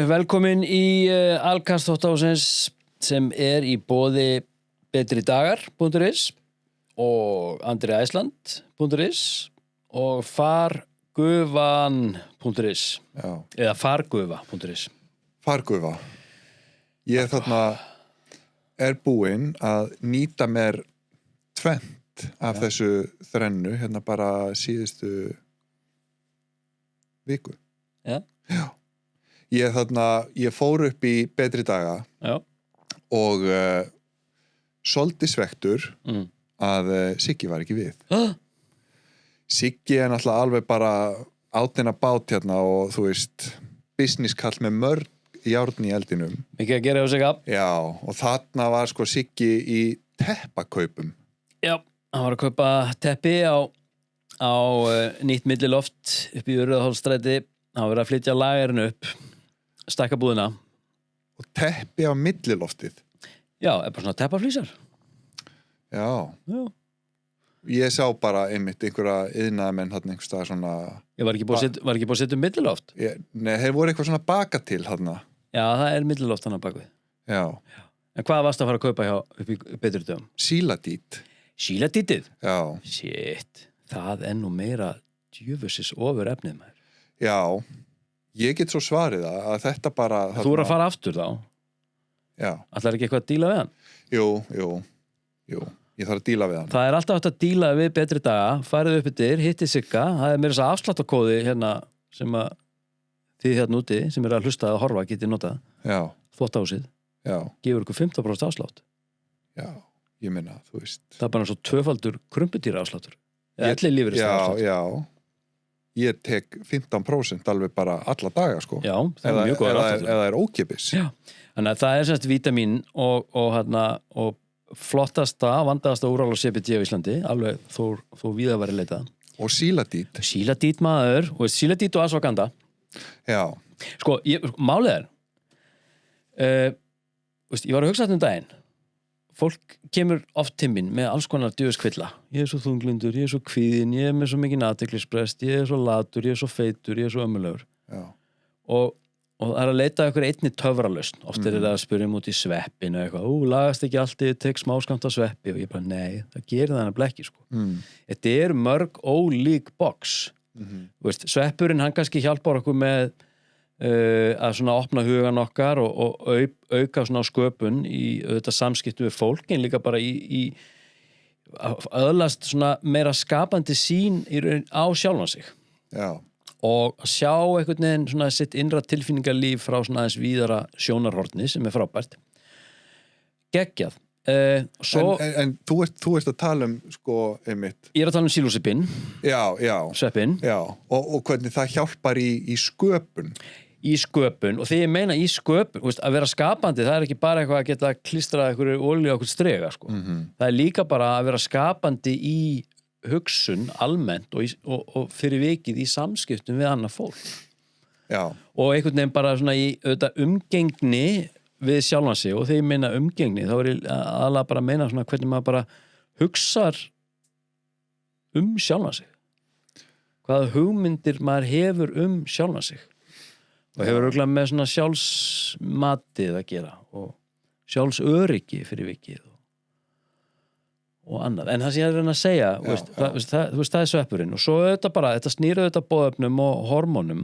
velkomin í Alkast þáttásins sem í boði betridagar.is og andriæsland.is og fargufan.is eða fargufa.is. Fargufa. Ég þarna búinn að nýta mér tvennt af þessu þrennu hérna bara síðustu viku. Já. Ég fór upp í betri daga og svolítið svektur að Siggi var ekki við. Siggi náttúrulega alveg bara átinn að bát hérna og þú veist, businesskall með mörg járn í eldinum. Mikið að gera á sig af. Já, og þarna var sko Siggi í teppakaupum. Já, hann var að kaupa teppi á nýtt milliloft upp í Urriðahólsstræti. Hann var að flytja lagerinn upp, stækka búðina. Og teppi á milliloftið? Já, bara svona teppaflísar. Já. Já. Ég sá bara einmitt einhverja iðnaðarmenn þarna einhvers staðar svona... Ég var ekki búið að setja milliloft? Nei, þeir voru eitthvað svona baka til þarna. Já, það milliloft þarna bakvið. Já. En hvað varst að fara að kaupa upp í betri dögum? Síladít. Síladítið? Já. Shit, það nú meira djöfusis ofur efnið maður. Já, ég get svo svarið að þetta bara... Þú að fara aftur þá? Já. Ætlar ekki eitthvað að díla við hann? Jú, ég þarf að díla við hann. Það alltaf hægt að díla við betri daga, farið upp yfir, hittið Sigga, það meira þess að afsláttakóði hérna sem að þið hérna úti sem að hlusta að horfa getið notað. Já. Þvottahúsið. Já. Gefur ykkur 15% afslátt. Já, ég meina, þú veist. Það bara svo tvöfaldur krumpudýra afsláttur. Allir lífeyrislega afslátt. Já. Ég tek 15% alveg bara alla daga, sko. Já, það mjög góður afsláttur. Eða ókipis. Já, þannig að það semst vítamín og flottasta, vandaðasta úrval á CBD á Íslandi, alveg þó víða væri leitað. Og síladít. Síladít maður, og síladít og ashwagandha. Já. Sko, málið ég var að hugsa þetta daginn. Fólk kemur oft til mín með alls konar djöfuskvilla. Ég svo þunglindur, ég svo kvíðinn, ég með svo mikið athyglisbrest, ég svo latur, ég svo feitur, ég svo ömurlegur. Já. Og það að leita ykkur einni töfralausn. Oft það að spyrja út í sveppinu eitthvað, lagast ekki allt, ég tek smáskammt af sveppi og ég bara, nei, það gerir það hann ekki, sko. Þetta mörg ólík box. Veist, sveppurinn, hann kannski hjálpar okkur með að svona opna hugan okkar og auka svona sköpun í auðvitað samskiptum við fólk, en líka bara í öðlast svona meira skapandi sýn á sjálfan sig. Já. Og sjá einhvern veginn svona sitt innra tilfinningarlíf frá svona aðeins víðara sjónarhorni sem frábært. Geggjað. En þú ert að tala sko einmitt. Ég að tala psilocybin. Já. Sveppin. Já, og hvernig það hjálpar í sköpun. Í sköpun, og þegar ég meina í sköpun, veist, að vera skapandi, það ekki bara eitthvað að geta klistrað einhverju olíu á einhvern strega, sko. Það líka bara að vera skapandi í hugsun almennt og fyrir vikið í samskiptum við annað fólk. Já. Og einhvern veginn bara svona í umgengni við sjálfan sig, og þegar ég meina umgengni þá ég aðalega bara að meina svona hvernig maður bara hugsar sjálfan sig. Hvaða hugmyndir maður hefur sjálfan sig. Og hefur örugglega með svona sjálfsmatið að gera og sjálfsöryggi fyrir vikið og annað. En það sem ég að reyna að segja, það sveppurinn. Og svo þetta snýr boðefnum og hormónum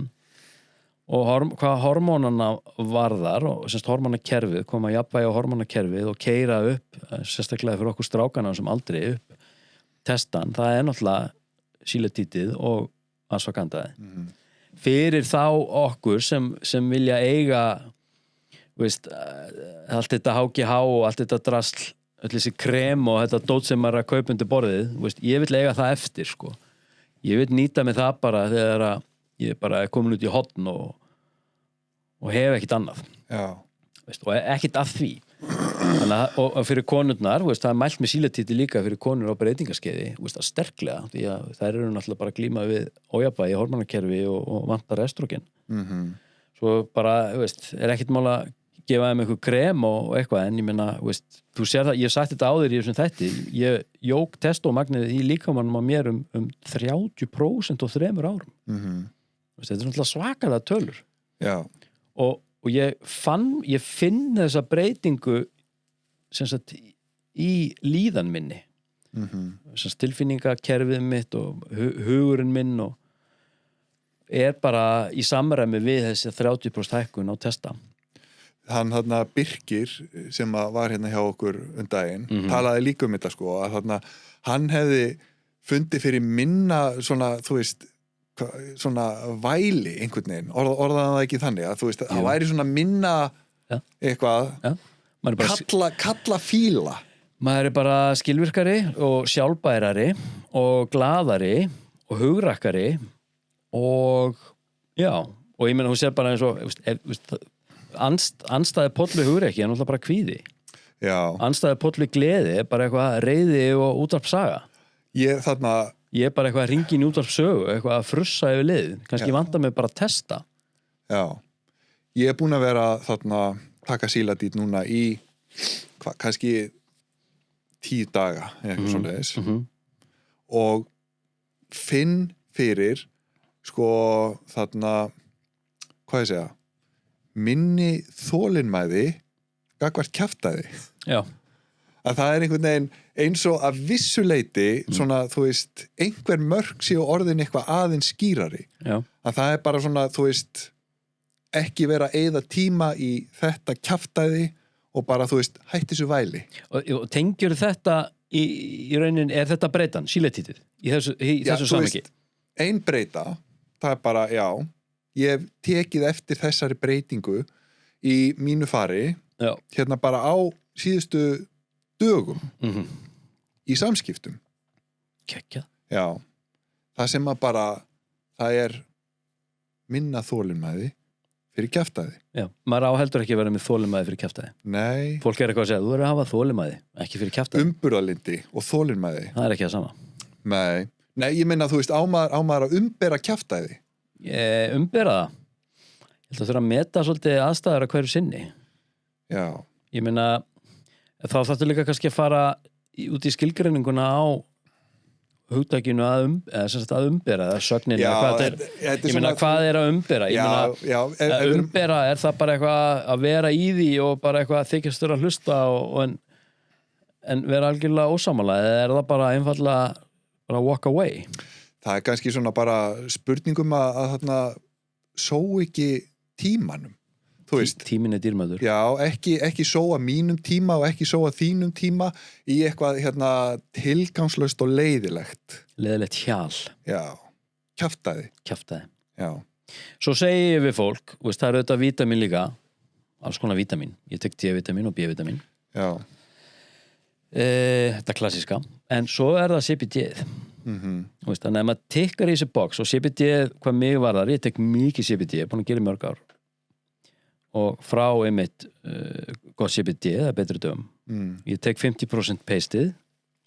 og hvað hormónana varðar og semst hormónakerfið, koma jafnvægi á hormónakerfið og keyra upp, sérstaklega fyrir okkur strákana sem aldrei upp testan, það náttúrulega síladítið og ashwagandhaði. Fyrir þá okkur sem vilja eiga allt þetta HGH og allt þetta drasl, öll þessi krem og þetta dót sem maður að kaupa undir borðið, ég vil eiga það eftir, sko. Ég vil nýta mig það bara þegar ég bara komin út í horn og hef ekkert annað. Já. Og ekkert að því. Og fyrir konurnar, það mælt með síladíti líka fyrir konur á breytingaskeiði, sterklega, því að þær eru náttúrulega bara að glíma við ójafnvægi, hormónakerfi og vantar estrógen. Svo bara, ekkert mál að gefa þeim eitthvað krem og eitthvað, en ég meina, þú sér það, ég hef sagt þetta áður í þessum þætti, ég jók testómagnið í líkamannum á mér 30% á 3 árum. Þetta náttúrulega svakalega tölur. Já. Og og ég finn þessa breytingu sem sagt í líðan minni sem sagt tilfinningakerfið mitt og hugurinn minn og bara í samræmi við þessi 30% hækkun á testa. Hann þarna Birkir sem var hérna hjá okkur daginn, talaði líka þetta sko, að þarna hann hefði fundið fyrir minna svona, þú veist, svona væli einhvern veginn, orðaði það ekki þannig að þú veist, það væri svona minna eitthvað kalla fíla. Maður bara skilvirkari og sjálfbærari og glaðari og hugrakkari og og ég meina hún sér bara eins og andstæði pollu hugrekki er náttúrulega bara kvíði. Andstæði pollu gleði er bara eitthvað reiði og útvarpssaga. Ég er bara eitthvað hringin í útvarpssögu, eitthvað að frussa yfir lið. Kannski vantar mig bara að testa. Ég er búin að vera þarna taka síladít núna í kannski 10 daga eitthvað svoleiðis og finn fyrir sko þarna hvað ég segja minni þolinmæði gagnvart kjaftaði að það er einhvern veginn eins og að vissu leyti svona þú veist einhver mörk séu orðin eitthvað aðeins skýrari að það er bara svona þú veist ekki vera að eyða tíma í þetta kjaftaði og bara þú veist hætti þessu væli og tengjur þetta í raunin er þetta breytan, síletítið í þessu samhengi? Ein breyta það er bara, ég hef tekið eftir þessari breytingu í mínu fari hérna bara á síðustu dögum í samskiptum. Kekja. Það sem að bara það er minna þolinmæði fyrir kjaftaði. Maður áheldur ekki að vera með þolinmæði fyrir kjaftaði. Nei. Fólk er eitthvað að segja, þú verður að hafa þolinmæði, ekki fyrir kjaftaði. Umburðarlyndi og þolinmæði. Það er ekki það sama. Nei, ég meina þú veist, á maður að umbera kjaftaði. Umbera það? Ég held að þurfa að meta svolítið aðstæður að hverju sinni. Ég meina, þá þarftu líka kannski að fara út í skilgreininguna á hugtakinu að umbera eða sögnin ég meina hvað er að umbera umbera er það bara eitthvað að vera í því og bara eitthvað þykjastur að hlusta en vera algjörlega ósamála eða er það bara einfallega bara walk away? Það er kannski svona bara spurningum að þarna só ekki tímanum þú veist. Tíminn er dýrmætur. Ekki sóa mínum tíma og ekki sóa þínum tíma í eitthvað tilgangslaust og leiðilegt. Leiðilegt hjal. Kjaftaði. Svo segi ég við fólk, veist, það eru auðvitað vítamin líka, alls konar vítamin. Ég tek D-vítamin og B-vítamin. Þetta klassíska. En svo er það CBD-ið. Veist, þannig að maður tekkar í þessi box og CBD, hvað mig varðar, ég tek mikið CBD, ég er búin að gera mörg ár. Og frá einmitt gott CBD, það er betri dögum. Ég tek 50% peistið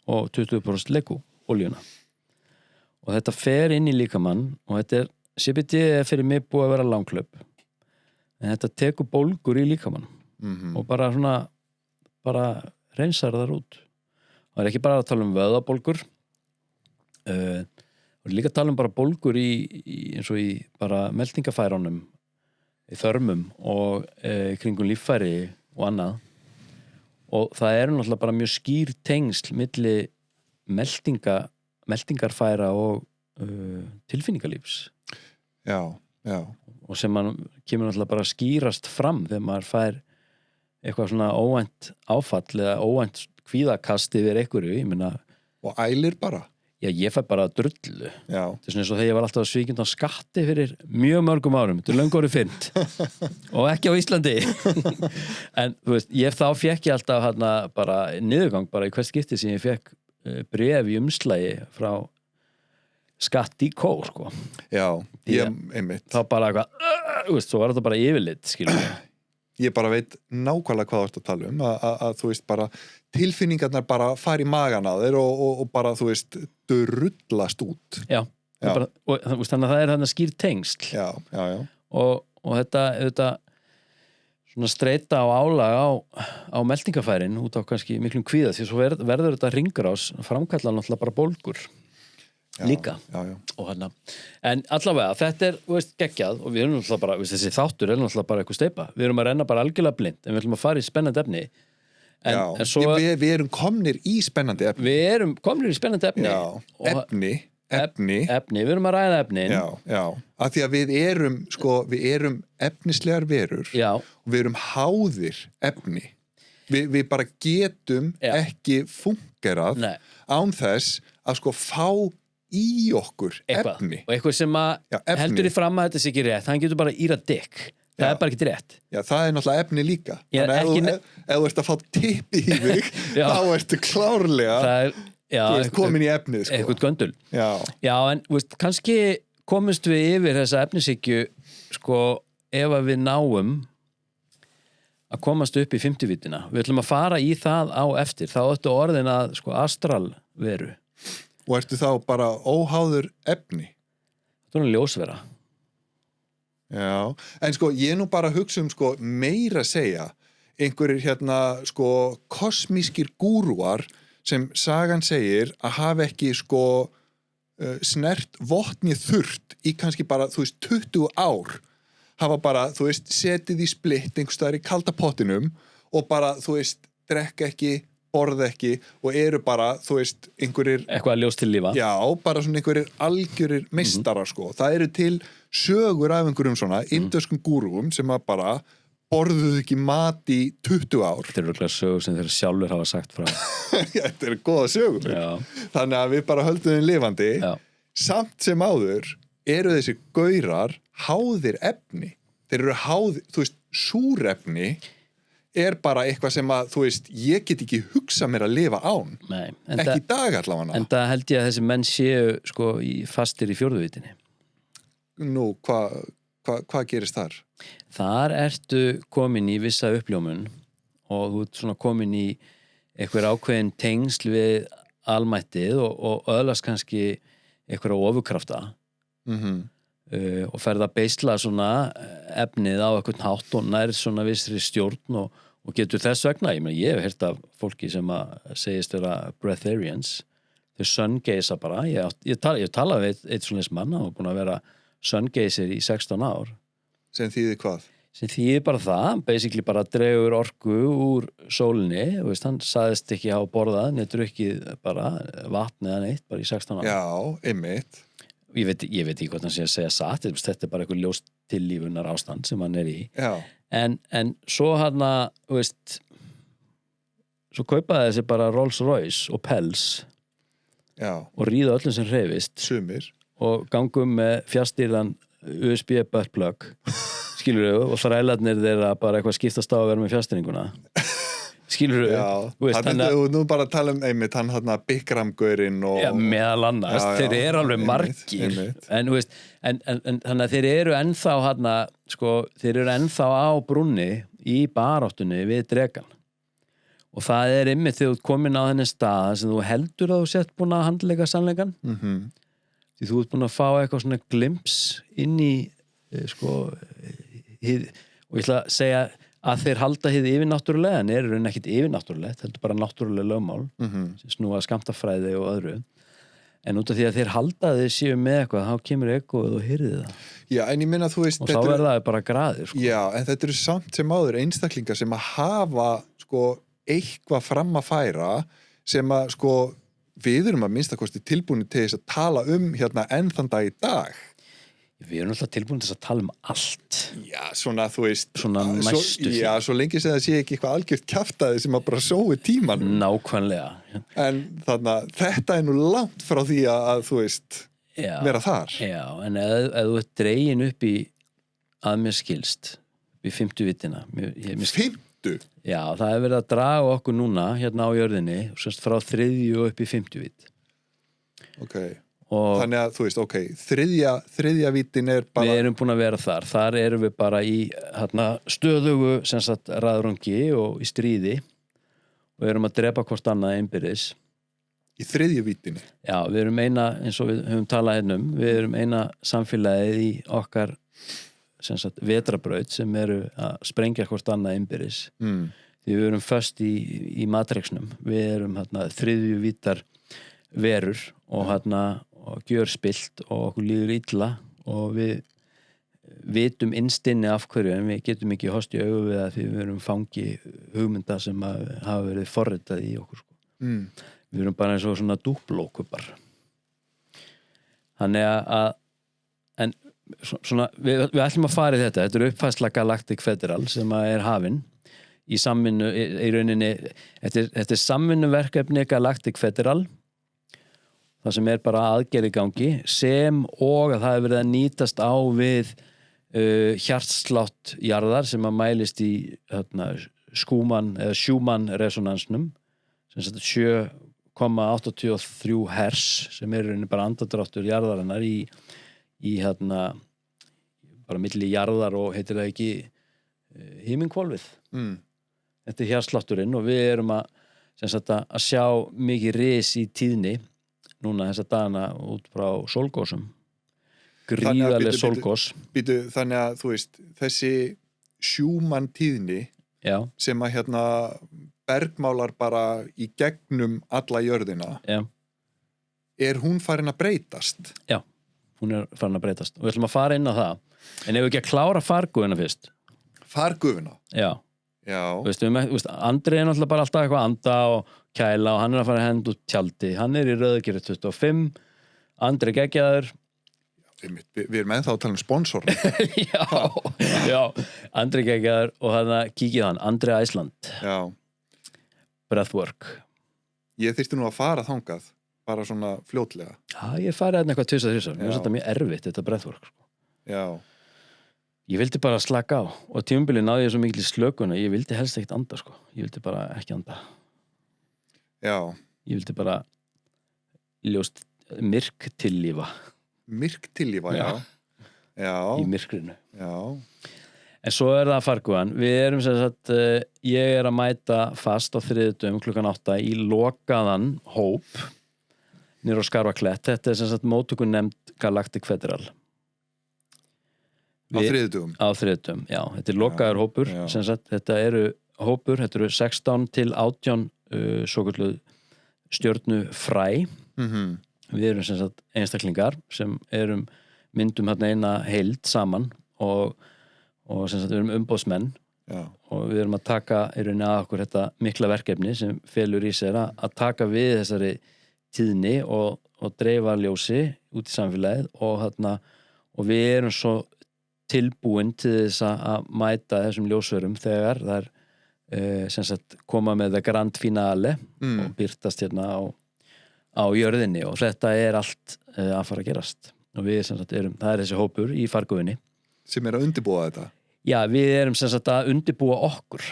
og 20% leku, oljuna. Og þetta fer inn í líkamann og CBD er fyrir mig búið að vera langklöp. En þetta tekur bólgur í líkamann og bara svona, bara reynsar þar út. Það er ekki bara að tala um vöðabólgur, og líka að tala um bara bólgur eins og í bara meltingafærunum, í þörmum og kringum líffæri og annað og það náttúrulega bara mjög skýr tengsl milli meltingarfæra og tilfinningalífs og sem man kemur náttúrulega bara skýrast fram þegar maður fær eitthvað svona óvænt áfall eða óvænt kvíðakast yfir einhverju, ég meina og ælir bara ég fæ bara drullu. Það er svona eins og þegar ég var alltaf að svíkjum á skatti fyrir mjög mörgum árum. Þetta er löngu orðið fyrnt. Og ekki á Íslandi. En þú veist, þá fékk ég alltaf bara niðurgang bara í hvert skipti sem ég fékk bréf í umslagi frá Skatt.co sko. Einmitt. Þá bara eitthvað, þú veist, svo var þetta bara yfirlit, skilur ég. Ég bara veit nákvæmlega hvað þú ert að tala um að þú veist bara tilfinningarnar bara fara í magan á þér og bara þú veist drullast út bara, og þannig að það er þarna skýr tengsl og þetta svona streita á álag á meltingafærin út á kannski miklum kvíða því svo verður þetta ringrás framkallar náttúrulega bara bólgur líka og en allavega þetta geggjað og við erum náttúrulega bara þessi þáttur er náttúrulega bara eitthvað steypa við erum að renna bara algjörlega blind en við ætlum að fara í spennandi efni en svo, við erum komnir í spennandi efni við erum komnir í spennandi efni efni, við erum að ræða efnin af því að við erum efnislegar verur og við erum háðir efni við bara getum ekki fungerað án þess að fá í okkur efni og eitthvað sem heldur í fram að þetta sé ekki rétt hann getur bara íra dykk það er bara ekki rétt það er náttúrulega efni líka þannig að ef þú ert að fá tippi í þig þá ertu klárlega komin í efnið eitthvað göndul en kannski komumst við yfir þessa efnishyggju ef að við náum að komast upp í 50 vítina við ætlum að fara í það á eftir þá ættu orðin að astral veru og ertu þá bara óháður efni þetta er ljósvera en ég er nú bara að hugsa meira að segja einhverjir kosmískir gúrúar sem sagan segir að hafa ekki snert vopnið þurrt í kannski bara 20 ár hafa bara, setið í splitt einhvers staðar í kalda pottinum og bara, drekka ekki, borða ekki og eru bara, einhverjir eitthvað ljós til lífa bara svona einhverjir algjörir meistarar það eru til sögur af einhverjum svona indverskum gúrúum sem að bara borðuðu ekki mat í 20 ár þetta eru örugglega sögur sem þeir sjálfur hafa sagt frá þetta eru góða sögur þannig að við bara höldum þeim lifandi samt sem áður eru þessi gaurar háðir efni þeir eru háðir, súrefni er bara eitthvað sem að ég get ekki hugsað mér að lifa án ekki í dag allavega en það held ég að þessi menn séu fastir í 4. vítinni nú, hvað gerist þar? Þar ertu komin í vissa uppljómun og þú ert svona komin í einhver ákveðin tengsl við almættið og öðlast kannski einhverja ofurkrafta og ferð að beisla svona efnið á einhvern hátt og nær svona vissri stjórn og getur þess vegna, ég hef heyrt af fólki sem að segist vera breatharians þau sungaza bara ég talaði við eitt svona mann og búin að vera sungazer í 16 ár sem þýðir hvað? sem þýðir bara það, basically bara dregur orku úr sólinni og hann sagðist ekki hafa borðað drukkið bara vatn eða neitt bara í 16 ár einmitt ég veit ekki hvað hann sé að segja satt þetta er bara eitthvað ljós til lífunar ástand sem hann er í en svo svo kaupaði þessi bara Rolls Royce og Pels og ríða öllum sem hreyfist sumir og gangum með fjastýrðan USB buttplug skilur og þrælarnir þeirra bara eitthvað skiptast á að vera með fjastýringuna skilur nú bara að tala einmitt hann Bikram-gaurinn meðal annars, þeir eru alveg margir en þannig að þeir eru ennþá þeir eru ennþá á brúnni í baráttunni við dregan og það er einmitt þegar þú ert komin á þenni stað sem þú heldur að þú sett búin að handleika sannleikan því þú ert búin að fá eitthvað svona glimps inn í og ég ætla að segja að þeir halda hið yfirnáttúrulega en eru ekkit yfirnáttúrulegt, heldur bara náttúrulega lögmál sem snúa skammtafræði og öðru en út af því að þeir halda þeir séu með eitthvað, þá kemur eitthvað og hyrðið það en ég minna og þá verða það bara graðir en þetta eru samt sem áður einstaklingar sem að hafa eitthvað fram að færa sem að við erum að minnstakosti tilbúin til þess að tala enn þann dag í dag við erum alltaf tilbúin til að tala allt svona svona næstu svo lengi sem það sé ekki eitthvað algjört kjaftaði sem að bara sói tíman nákvæmlega en þannig að þetta er nú langt frá því að vera þar en ef þú ert dregin upp í að mér skilst upp í 50 vítina 50? það hefur verið að draga okkur núna á jörðinni frá 3. og upp í 50 vít þannig að þriðja vítin er bara við erum búin að vera þar erum við bara í stöðugu raðrungi og í stríði og erum að drepa hvort annað innbyrðis í 3. vítinni við erum eina, eins og við höfum talað við erum eina samfélagið í okkar vetrabraut sem eru að sprengja hvort annað innbyrðis því við erum föst í matrixnum við erum 3. vítar verur og gjörspillt og okkur líður illa og við vitum innstinni af hverju en við getum ekki horfst í augu við að því við erum fangi hugmynda sem hafa verið forritað í okkur sko. Við erum bara eins og svona dúplókubbar þannig að en svona, við ætlum að fara í þetta er uppfærsla Galactic Federal sem er hafin í samvinnu í rauninni, þetta er samvinnuverkefni Galactic Federal það sem er bara aðgerð í gangi sem og að það hefur verið að nýtast á við hjartslátt jarðar sem að mælist í Schumann resonansnum sem sagt 7,83 Hz sem er bara andardráttur jarðarinnar í bara milli jarðar og heitir það ekki himinhvolfið þetta er hjartslátturinn og við erum að sjá mikið ris í tíðni núna þessa dagana út frá sólgósum gríðarleg sólgós þannig að þú veist þessi Schumann tíðni sem að bergmálar bara í gegnum alla jörðina er hún farin að breytast? Já, hún er farin að breytast og við ætlum að fara inn á það en ef við ekki að klára fargufuna fyrst Fargufuna? Já. Andri er náttúrulega bara alltaf eitthvað að anda og kæla og hann er að fara að henda út tjaldi hann er í Rauðagerði 25 Andri geggjaður Við erum ennþá að tala um sponsor já, Andri geggjaður og hann kíkið hann, Andri Æsland Breathwork Ég þyrfti nú að fara þangað bara svona fljótlega ég farið hérna eitthvað 2-3 mér finnst þetta mjög erfitt, þetta Breathwork sko. Ég vildi bara slaka á og tímabili náði ég svo mikil í slökun að ég vildi helst ekkert anda sko. Ég vildi bara ekki anda Ég vildi bara ljóst myrk tillífa í myrkrinu en svo er það fargugan við erum sem sagt ég er að mæta fast á þriðjudögum klukkan 8 í lokaðan hóp niður á Skarfaklett þetta er sem sagt móttökunefnd Galactic Federal á þriðjudögum já, þetta er lokaður hópur sem sagt, þetta eru 16 til 18 svokölluð stjörnufræ við erum sem sagt einstaklingar sem myndum hérna eina heild saman og sem sagt við erum umboðsmenn og við erum að taka í rauninni að okkur þetta mikla verkefni sem felur í sér að taka við þessari tíðni og dreifa ljósi út í samfélagið og við erum svo tilbúin til þess að mæta þessum ljósverum þegar það sem sagt koma með það grand finale og byrtast hérna á jörðinni og þetta er allt að fara að gerast og við sem sagt það er þessi hópur í fargufinni sem er að undirbúa þetta já, við erum sem sagt að undirbúa okkur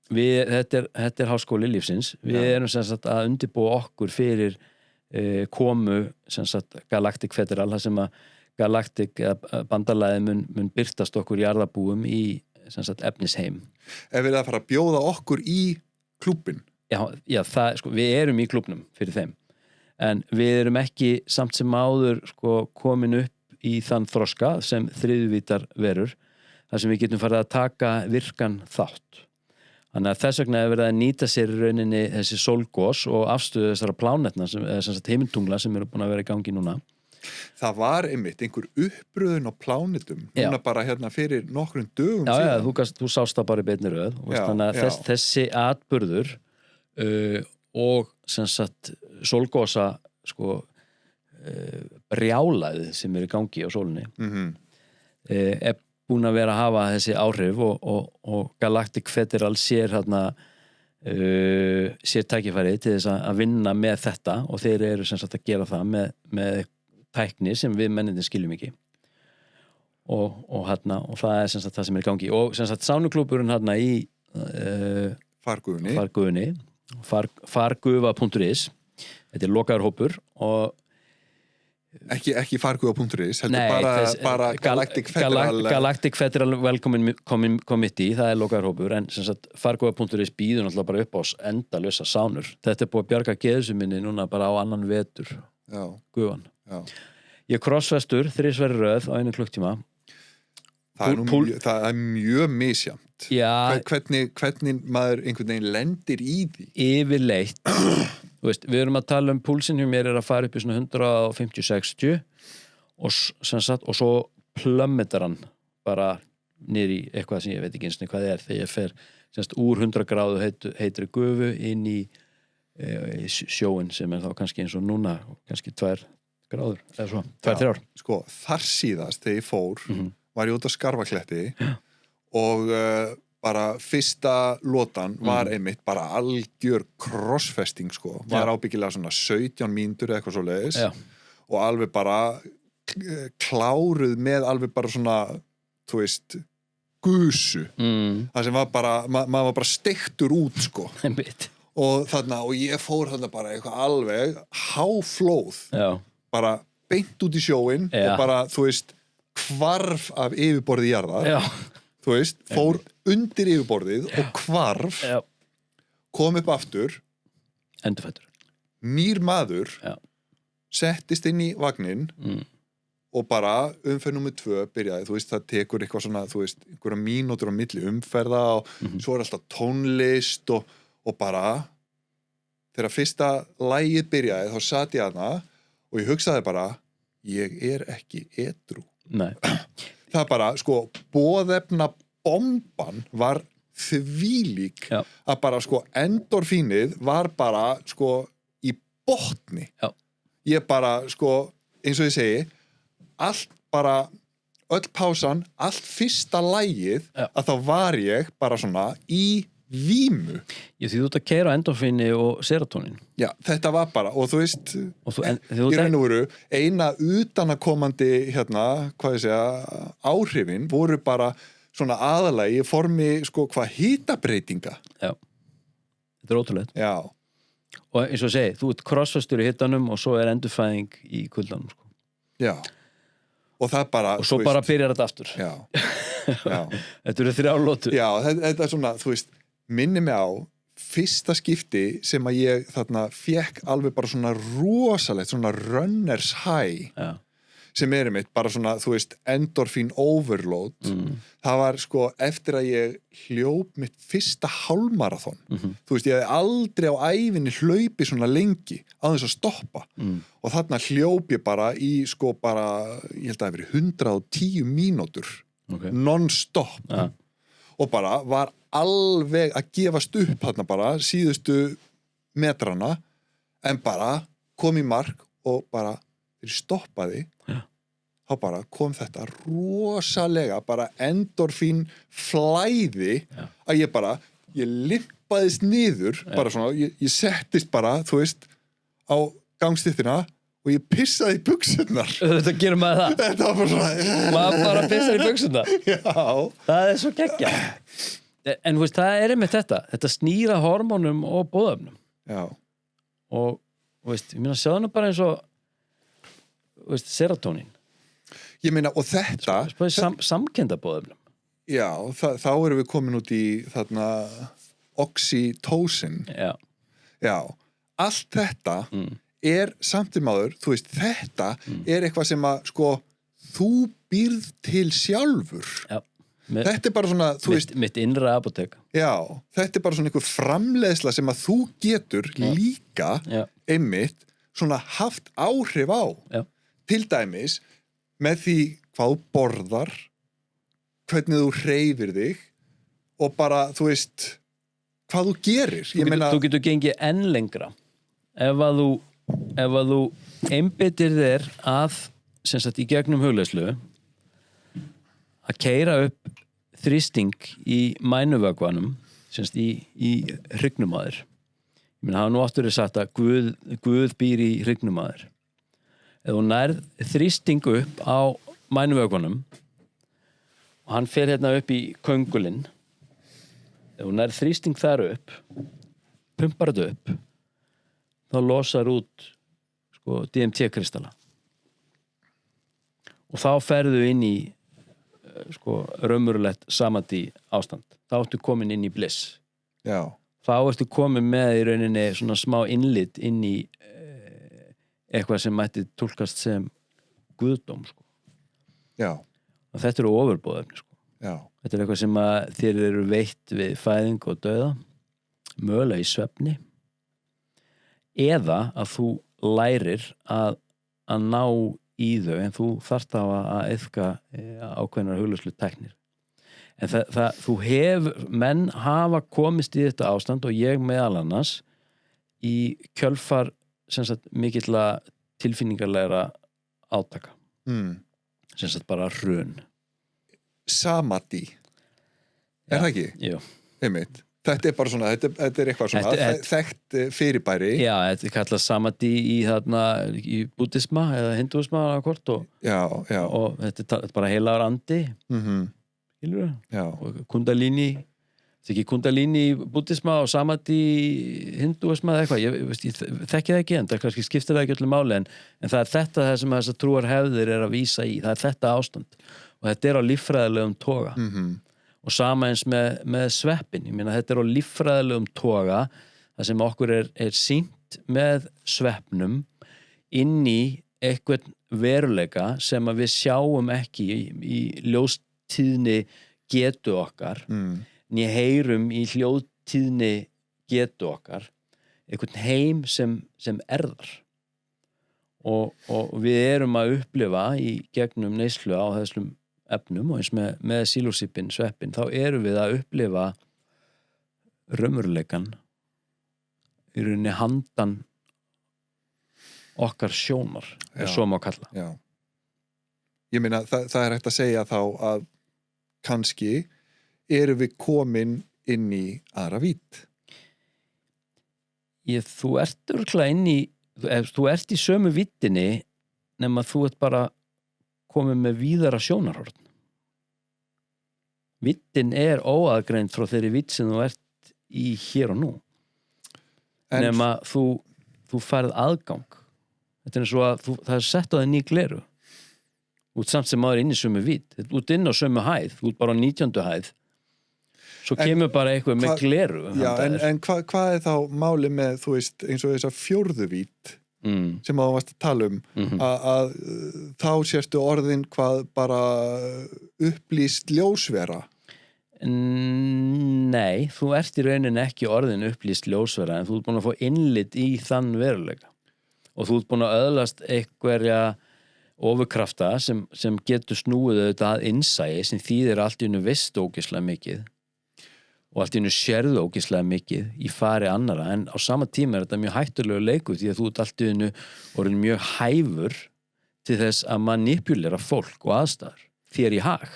þetta er háskóli lífsins við erum sem sagt að undirbúa okkur fyrir komu sem sagt Galactic Federal það sem að Galactic bandalagið mun byrtast okkur jarðarbúum í sem sagt efnisheim ef við erum að fara að bjóða okkur í klúbbin já það, sko, við erum í klúbbnum fyrir þeim en við erum ekki samt sem áður sko, komin upp í þann þroska sem þriðjuvítar verur þar sem við getum farið að taka virkan þátt þannig að þess vegna er verið að nýta sér í rauninni þessi sólgos og afstöðu þessara plánetna sem heimintungla sem eru búin að vera í gangi núna Það var einmitt einhver uppbröðun á plánetum núna bara hérna fyrir nokkrum dögum síðan þú sást það bara í beinni röð þannig að þessi atburður og sem sagt sólgosa sko brjálaðið sem er í gangi á sólinni er búin að vera að hafa þessi áhrif og Galactic Federal sér sér tækifæri til þess að vinna með þetta og þeir eru sem sagt að gera það með tækni sem við menninni skiljum ekki og það er sem sagt það sem er í gangi og sem sagt sánuklúburinn í fargufunni fargufa.is þetta er lokaður hópur og ekki fargufa.is bara Galactic Federal Galactic Federal Welcome Committee það er lokaður hópur en sem sagt fargufa.is býður náttúrulega bara upp á endalösa sánur þetta er búið að bjarga geðsuminni núna bara á annan vetur gufan ég krossvestur 3 röð á 1 klukktíma það er mjög misjafnt hvernig maður einhvern veginn lendir í því yfirleitt þú veist, við erum að tala púlsinn hjá mér að fara upp í svona 150-60 og svo plummetar hann bara niður í eitthvað sem ég veit ekki eins og hvað það þegar ég fer úr 100 gráðu heitri gufu inn í sjóin sem þá kannski eins og núna kannski 2 gráður eða svo, 2-3 ár. Sko, þar síðast þegar ég fór var ég út á Skarfakletti og bara fyrsta lotan var einmitt bara algjör crossfesting sko, var ábyggilega svona 17 mínútur eða eitthvað svoleiðis og alveg bara kláruð með alveg bara svona, þú veist, gusu það sem var bara, maður var bara steiktur út sko og þarna, og ég fór þarna bara eitthvað alveg háflóð bara beint út í sjóin og bara, þú veist, hvarf af yfirborði jarðar þú veist, fór undir yfirborðið og hvarf kom upp aftur endurfættur nýr maður settist inn í vagnin og bara umferð númer 2 byrjaði, þú veist, það tekur eitthvað svona, þú veist, einhverja mínútur á milli umferða og svo alltaf tónlist og bara þegar fyrsta lagið byrjaði þá sat ég hana og ég hugsaði bara ég ekki edrú. Nei. Það bara, sko, boðefna bomban var þvílík að bara, sko, endorfínið var bara, sko, í botni. Ég bara, sko, eins og ég segi allt bara, öll pásan, allt fyrsta lagið að þá var ég bara svona í vímu. Ég því þú ert að keyra endorfíni og serotonin. Já, þetta var bara, og þú veist, ég reynu voru, eina utanakomandi, hvað ég segja, áhrifin voru bara svona aðalagi í formi, sko, hvað hitabreytinga. Já, þetta er ótrúlegt. Já. Og eins og segi, þú ert krossfastur í hitanum og svo endurfæðing í kuldanum, sko. Já. Og það bara... Og svo bara byrjar þetta aftur. Já. Já. Þetta eru 3 lotur. Já, þetta er svona, þú veist, minni mig á fyrsta skipti sem að ég þarna fekk alveg bara svona rosalegt, svona runners high sem einmitt bara svona, þú veist, endorfín overload. Það var sko eftir að ég hljóp mitt fyrsta hálfmarathon. Þú veist, ég hefði aldrei á ævinni hlaupið svona lengi á þess að stoppa og þarna hljóp ég bara í sko bara, ég held að það hefði verið 110 mínútur non-stop og bara var alveg að gefast upp þarna bara síðustu metrana en bara kom í mark og bara þegar ég stoppaði þá bara kom þetta rosalega bara endorfín flæði að ég limpaðist niður bara svona, ég settist bara þú veist á gangstýttina og ég pissaði í buxurnar. Þetta gerum maður það. Þetta var bara svona... Maður bara pissaði í buxurnar. Já. Það er svo geggjað. En þú veist, það einmitt þetta. Þetta snýra hormónum og boðefnum. Já. Og veist, ég meina, sjáðu nú bara eins og veist, serotonin. Ég meina, og þetta... Samkennda boðefnum. Já, þá erum við komin út í þarna oxytocin. Já. Já. Allt þetta... er samt í maður, þú veist, þetta er eitthvað sem að, sko, þú býrð til sjálfur. Já. Þetta er bara svona, þú veist... Mitt innra apótek. Já, þetta er bara svona einhver framleiðsla sem að þú getur líka einmitt svona haft áhrif á. Já. Til dæmis, með því hvað þú borðar, hvernig þú hreyfir þig og bara, þú veist, hvað þú gerir. Þú getur gengið enn lengra ef að þú einbeitir þér að sem sagt í gegnum hugleiðslu að keyra upp þrýsting í mænuvökvanum sem sagt í hryggnum á þér. Ég meina, hafa nú aftur sagt að Guð býr í hryggnum á þér. Ef þú nærð þrýsting upp á mænuvökvanum og hann fer hérna upp í köngulinn, ef þú nærð þrýsting þar upp, pumpar þetta upp, þá losar út sko, DMT-kristalla og þá ferðu inn í sko, raunverulegt samadhi ástand. Þá ertu komin inn í bliss. Já. Þá ertu komin með í rauninni svona smá innlit inn í eitthvað sem mætti túlkast sem guðdóm sko. Já. Og þetta eru ofurboðefni sko. Já. Þetta er eitthvað sem að þér eru veitt við fæðing og dauða, mögulega í svefni eða að þú lærir að ná í þau en þú þarft að iðka ákveðnar huglauslu tæknir en menn hafa komist í þetta ástand og ég meðal annars í kjölfar sem sagt mikilla tilfinningarlegra átaka sem sagt bara hrun Samadhi það ekki? Jú. Einmitt. Þetta bara svona, þetta eitthvað svona þekkt fyrirbæri Já, þetta kallað samadhi í búddisma eða hindúisma og þetta er bara heilagur andi og kundalini þetta er ekki kundalini í búddisma og samadhi í hindúisma eða eitthvað ég þekki það ekki en það kannski skiptir það ekki öllu máli en það er þetta sem þessar trúar hefðir að vísa í, það er þetta ástand og þetta er á líffræðilegum toga og sama eins með sveppin ég meina þetta er á líffræðilegum toga það sem okkur er sýnt með sveppnum inn í eitthvað veruleika sem að við sjáum ekki í ljóstíðni getu okkar né heyrum í hljóðtíðni getu okkar einhvern heim sem erðar og við erum að upplifa í gegnum neyslu á þessum efnum og eins með sílósípin, sveppin þá erum við að upplifa raunveruleikan í rauninni handan okkar sjónar svo má kalla Já. Ég meina það er hægt að segja þá að kannski erum við komin inn í aðra vídd þú ert örugglega inn í þú ert í sömu víddinni nema þú ert bara komið með víðara sjónarhorn víddin er óaðgreind frá þeirri vídd sem þú ert í hér og nú nema þú færð aðgang þetta er svo að það er sett á það ný gleru út samt sem maður inn í sömu vídd út inn á sömu hæð, út bara á 19. hæð svo kemur bara eitthvað með gleru en hvað er þá máli með þú veist eins og þess að fjórðu vídd sem að þú varst að tala að þá sérstu orðin hvað bara upplýst ljósvera Nei, þú ert í rauninni ekki orðin upplýst ljósvera en þú ert búin að fá innlit í þann veruleika og þú ert búin að öðlast einhverja ofurkrafta sem getur snúið auðvitað að innsæi sem þýðir allt í einu veist ógeðslega mikið og allt í einu sérðu ógeðslega mikið í fari annara en á sama tíma er þetta mjög hættulegu leikur því að þú ert allt í einu orðin mjög hæfur til þess að manipulera fólk og aðstæður þér í hag.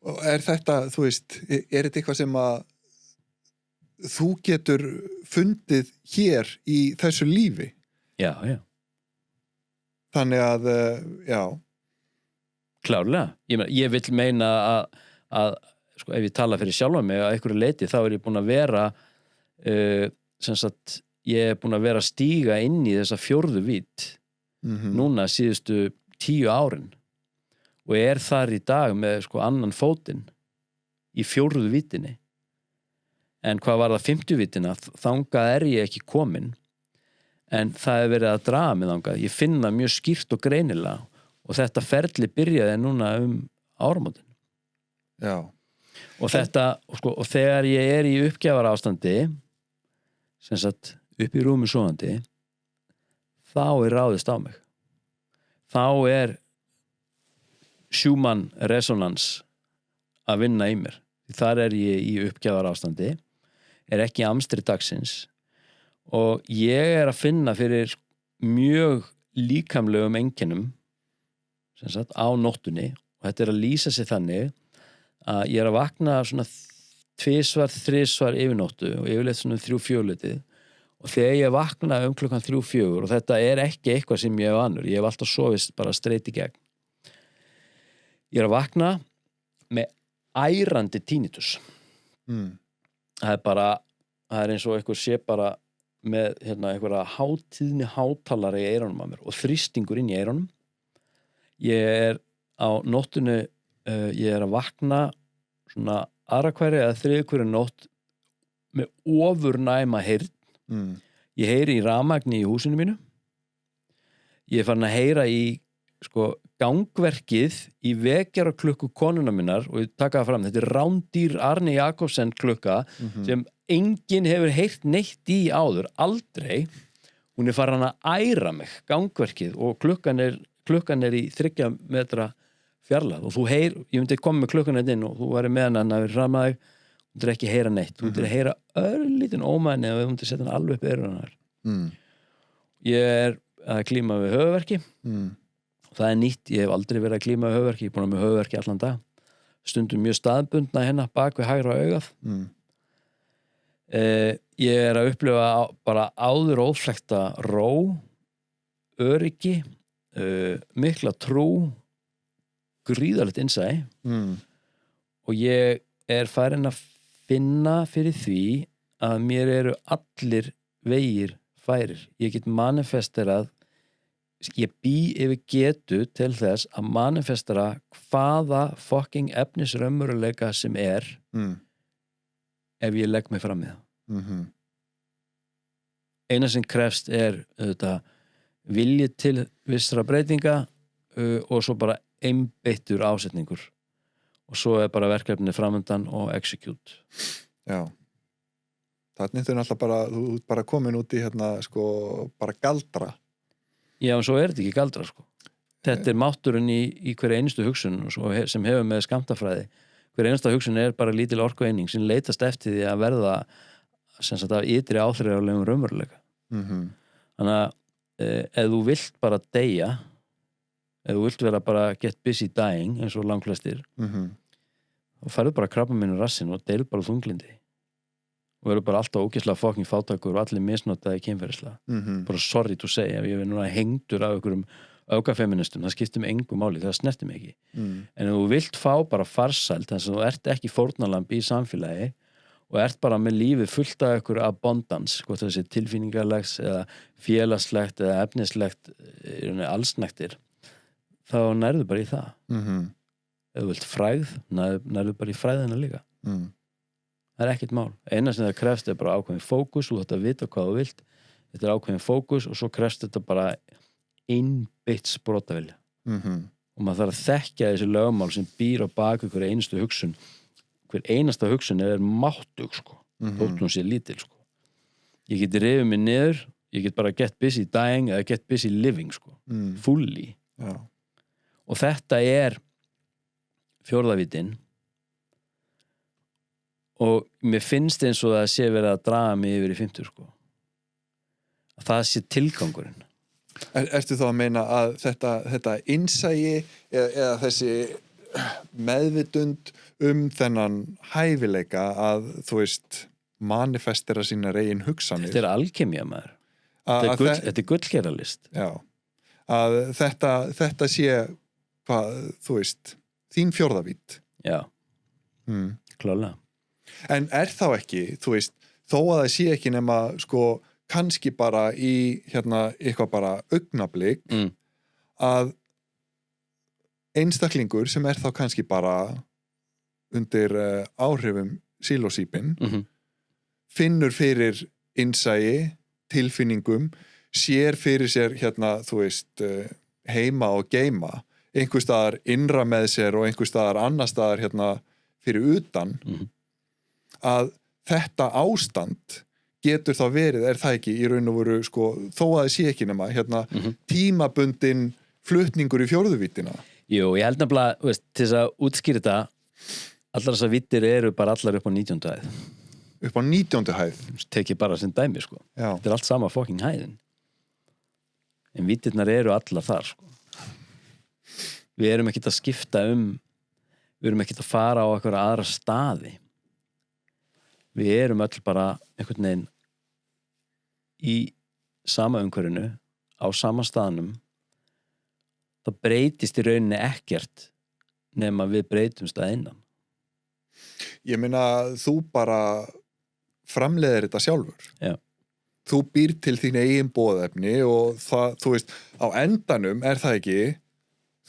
Og er þetta, þú veist, er þetta eitthvað sem að þú getur fundið hér í þessu lífi? Já. Þannig að, já. Klárlega. Ég vil meina að sko, ef ég tala fyrir sjálfa mig að einhverju leiti þá er ég búin að vera sem sagt, ég er búin að vera að stíga inn í þessa fjórðu vídd núna síðustu 10 árin og er þar í dag með sko annan fótinn í fjórðu víddinni en hvað var það 50 víddina þangað er ég ekki komin en það er verið að draga mig þangað ég finna mjög skýrt og greinilega og þetta ferli byrjaði núna áramótin Já og þetta, sko, og þegar ég er í uppgjafar ástandi sem sagt upp í rúmi sofandi þá er ráðist á mig þá er Schumann resonans að vinna í mér þar er ég í uppgjafar ástandi er ekki í amstri dagsins og ég er að finna fyrir mjög líkamlegum einkennum sem sagt á nóttunni og þetta er að lýsa sig þannig að ég er að vakna svona 2-3 yfir nóttu og yfirleitt svona 3-4 og þegar ég vakna klukkan 3-4 og þetta er ekki eitthvað sem ég hef annur ég hef alltaf sofist bara straight í gegn ég er að vakna með ærandi tinnitus það er eins og einhver sé bara með einhverja hátíðni hátalari í eyrunum á mér og þrýstingur inn í eyrunum ég er á nóttunni ég er að vakna svona aðra hverja eða þriðju hverju nótt með ofurnæma heyrn ég heyri í rafmagni í húsinu mínu ég er farin að heyra í sko gangverkið í vekjaraklukku konuna minnar og ég taka það fram, þetta er Rándýr Arni Jakobsen klukka sem enginn hefur heyrt neitt í áður, aldrei hún farin að æra mig, gangverkið, og klukkan er í 3 metra fjarlægð og þú ég myndi koma með klukkan inn og þú væri með hann að við fram að þig, þú myndir ekki heyra neitt, þú myndir heyra örlítinn ómæni og þú myndir setja hann alveg upp eyrun ég að klíma við höfuðverki það nýtt, ég hef aldrei verið að klíma við höfuðverki, ég er búin að með höfuðverki allan dag, stundum mjög staðbundna hérna bak við hægra augað ég að upplifa bara áður óþekkta ró, öryggi mikla trú, gríðarlegt innsæi og ég farin að finna fyrir því að mér eru allir vegir færir. Ég get manifesterað, ég bý yfir getu til þess að manifestera hvaða fucking efnisraunveruleika sem ef ég legg mig fram í það. Eina sem krefst auðvitað vilji til vissra breytinga og svo bara einbeittur ásetningur og svo bara verkefni framöndan og execute. Já. Þannig þau náttúrulega þú bara komin út í hérna sko bara galdra. Já, en svo þetta ekki galdra sko. Þetta mátturinn í hverja einustu hugsun sem hefur með skammtafræði. Hverja einustu hugsun bara lítil orkueining sem leitast eftir því að verða sem sagt af ytri áþreifanlegum raunveruleika. Þannig að ef þú vilt bara deyja, ef þú vilt vera bara get busy dying eins og langflestir, þá færðu bara krabbamein í rassinn og deyr bara þunglindi og verður bara alltaf ógeðslega fucking fátækur og allir misnotaði kynferðislega. Bara sorry to say, ef ég verður núna hengdur af einhverjum öfgafeministum, það skiptir mig engu máli, það snertir mig ekki. En ef þú vilt fá bara farsæld, þess að þú ert ekki fórnarlamb í samfélagi og ert bara með lífið fullt af ykkur abundance, hvort það sé tilfinningarlegs eða félagslegt eða efnislegt allsnægtir, þá nærðu bara í það. Ef þú vilt frægð, nærðu bara í fræðina líka. Það ekkert mál. Eina sem það krefst bara ákveðin fókus, þú ætti að vita hvað þú vilt, þetta ákveðin fókus og svo krefst þetta bara einbeitt sprotavilja. Og maður þarf að þekkja þessi lögmál sem býr á bak ykkur einustu hugsun. Hver einasta hugsun máttug sko, þótt hún sé lítil sko. Ég get rifið mig niður, ég get bara get busy dying eða get busy living sko, fully. Já. Og þetta fjórðavítin og mér finnst eins og það sé verið að draga mig yfir í 50 sko. Að það sé tilgangurinn. Ertu þá að meina að þetta innsæi eða þessi meðvitund þennan hæfileika að þú veist manifestera sínar eigin hugsanir? Þetta alkemía maður. Þetta gullgerðarlist. Já. Að þetta sé hvað, þú veist, þín fjórðavít. Já. Klálega. En þá ekki, þú veist, þó að það sé ekki nema sko kannski bara í hérna eitthvað bara augnablik að einstaklingur sem þá kannski bara undir áhrifum sílósípin finnur fyrir innsæi, tilfinningum, sér fyrir sér hérna, þú veist, heima og geima, einhver staðar innra með sér og einhver staðar annar staðar hérna fyrir utan að þetta ástand getur þá verið, það ekki í raun og veru sko, þó að það sé ekki nema hérna tímabundin flutningur í fjórðuvítina. Jú, ég held nefnilega, veist, til þess að útskýra þetta, allar þessar vittir eru bara allar upp á 19. hæð. Upp á 19. hæð? Tekið bara sem dæmi, sko. Já. Þetta allt sama fucking hæðin. En vittirnar eru allar þar, sko. Við erum ekkert að skipta við erum ekkert að fara á einhverja aðra staði. Við erum öll bara einhvern veginn í sama umhverfinu, á sama staðnum. Það breytist í rauninni ekkert nema við breytumst að innan. Ég meina, þú bara framleiðir þetta sjálfur. Já. Þú býr til þín eigin boðefni og það, þú veist, á endanum það ekki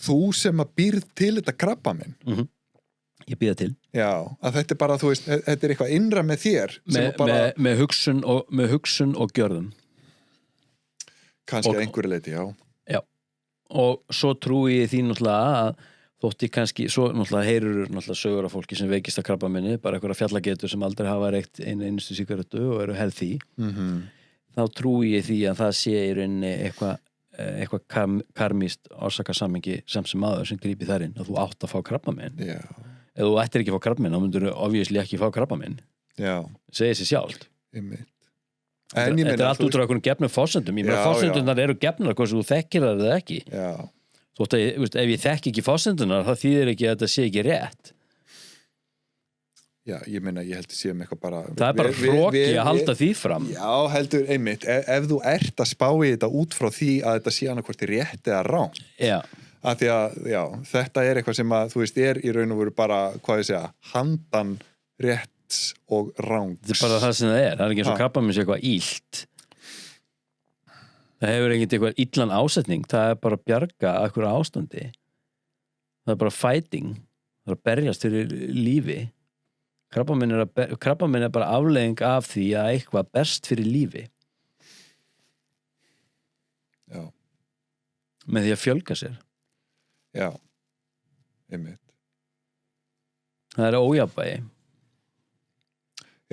þú sem að býr til þetta krabbamein. Ég býða til. Já, að þetta bara, þú veist, þetta eitthvað innra með þér. Með hugsun og gjörðum. Kannski að einhverju leyti, já. Já, og svo trúi ég því náttúrulega að þótti kannski, svo náttúrulega heyrur náttúrulega sögur af fólki sem veikist að krabbameini, bara einhverja fjallagetur sem aldrei hafa reykt einustu sígarettu og eru healthy. þá trúi ég því að það sé í rauninni eitthvað karmíst orsakasamhengi sem aður sem grípi þar inn að þú átt að fá krabbamein ef þú ættir ekki að fá krabbamein þá myndur þú obviously ekki fá krabbamein segir sér sjálft þetta er allt út á einhvern gefnum forsendum ég meina forsendunar eru gefnar hvort þú þekkir það eða ekki þótt að ef ég þekki ekki forsendunar þá þýðir ekki að þetta sé ekki rétt Já, ég meina, ég held að séum eitthvað bara það er bara hroki að halda því fram Já, heldur, einmitt ef þú ert að spá í þetta út frá því að þetta sé annað hvort er rétt eða rán af því að, já, þetta er eitthvað sem að, þú veist, er í raun og veru bara, hvað ég segja, handan rétts og rángs Þetta er bara það sem það er ekki eins og krabbamein sé eitthvað illt það hefur ekkert eitthvað illan ásetning, það er bara að bjarga einhverju ástandi það er bara fighting, það er að berjast fyrir lífi krabbamein er bara afleiðing af því að eitthvað berst fyrir lífi Já með því að fjölga sér Já, einmitt það er ójafnvægi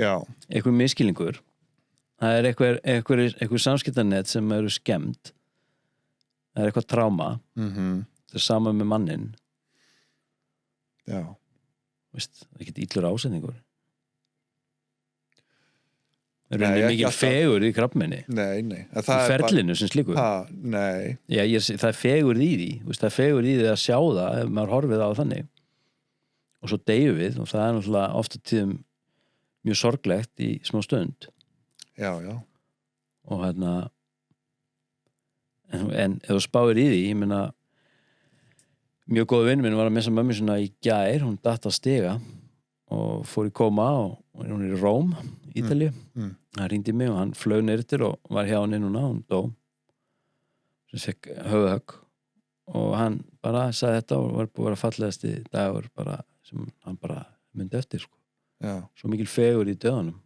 Já einhver miskilningur það er einhver samskiptanet sem eru skemmt það er eitthvað tráma það er sama með mannin Já Veist, það er ekki illur ásetningur það er mikil fegur í krabbameini Nei í ferlinu sem slíkur Nei Já, það er fegur í því það er fegur í því að sjá það ef maður horfið á þannig og svo deyjum við og það er náttúrulega ofta tíðum mjög sorglegt í smá stund Já og hérna en ef þú spáir í því ég meina mjög góð vinn minn var að missa mömmu sinna í gær hún datt að stiga og fór í koma og hún er í Róm Ítalíu, hann hringdi mig og hann flög nýrtir og var hjá henni núna hún dó sem fekk höfuðhögg og hann bara sagði þetta og var búið að fallegasti dagur bara sem hann bara myndi eftir sko. Svo mikil fegur í döðanum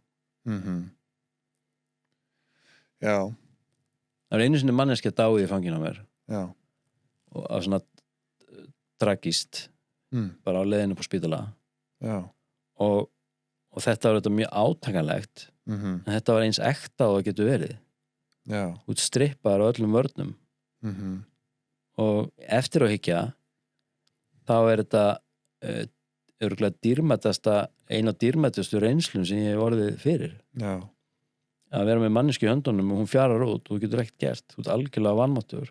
Já Það var einu sinni manneskja dáið í fanginu á mér og af svona tragist bara á leiðinu på spítala og þetta var þetta mjög átakanlegt en þetta var eins ekta og það getur verið út strippaðar á öllum vörnum og eftir að hyggja þá er þetta örugglega eina dýrmætustu reynslun sem ég hef orðið fyrir að vera með manneski í höndunum og hún fjarar út og þú getur ekkert gert þú ert algjörlega vanmáttur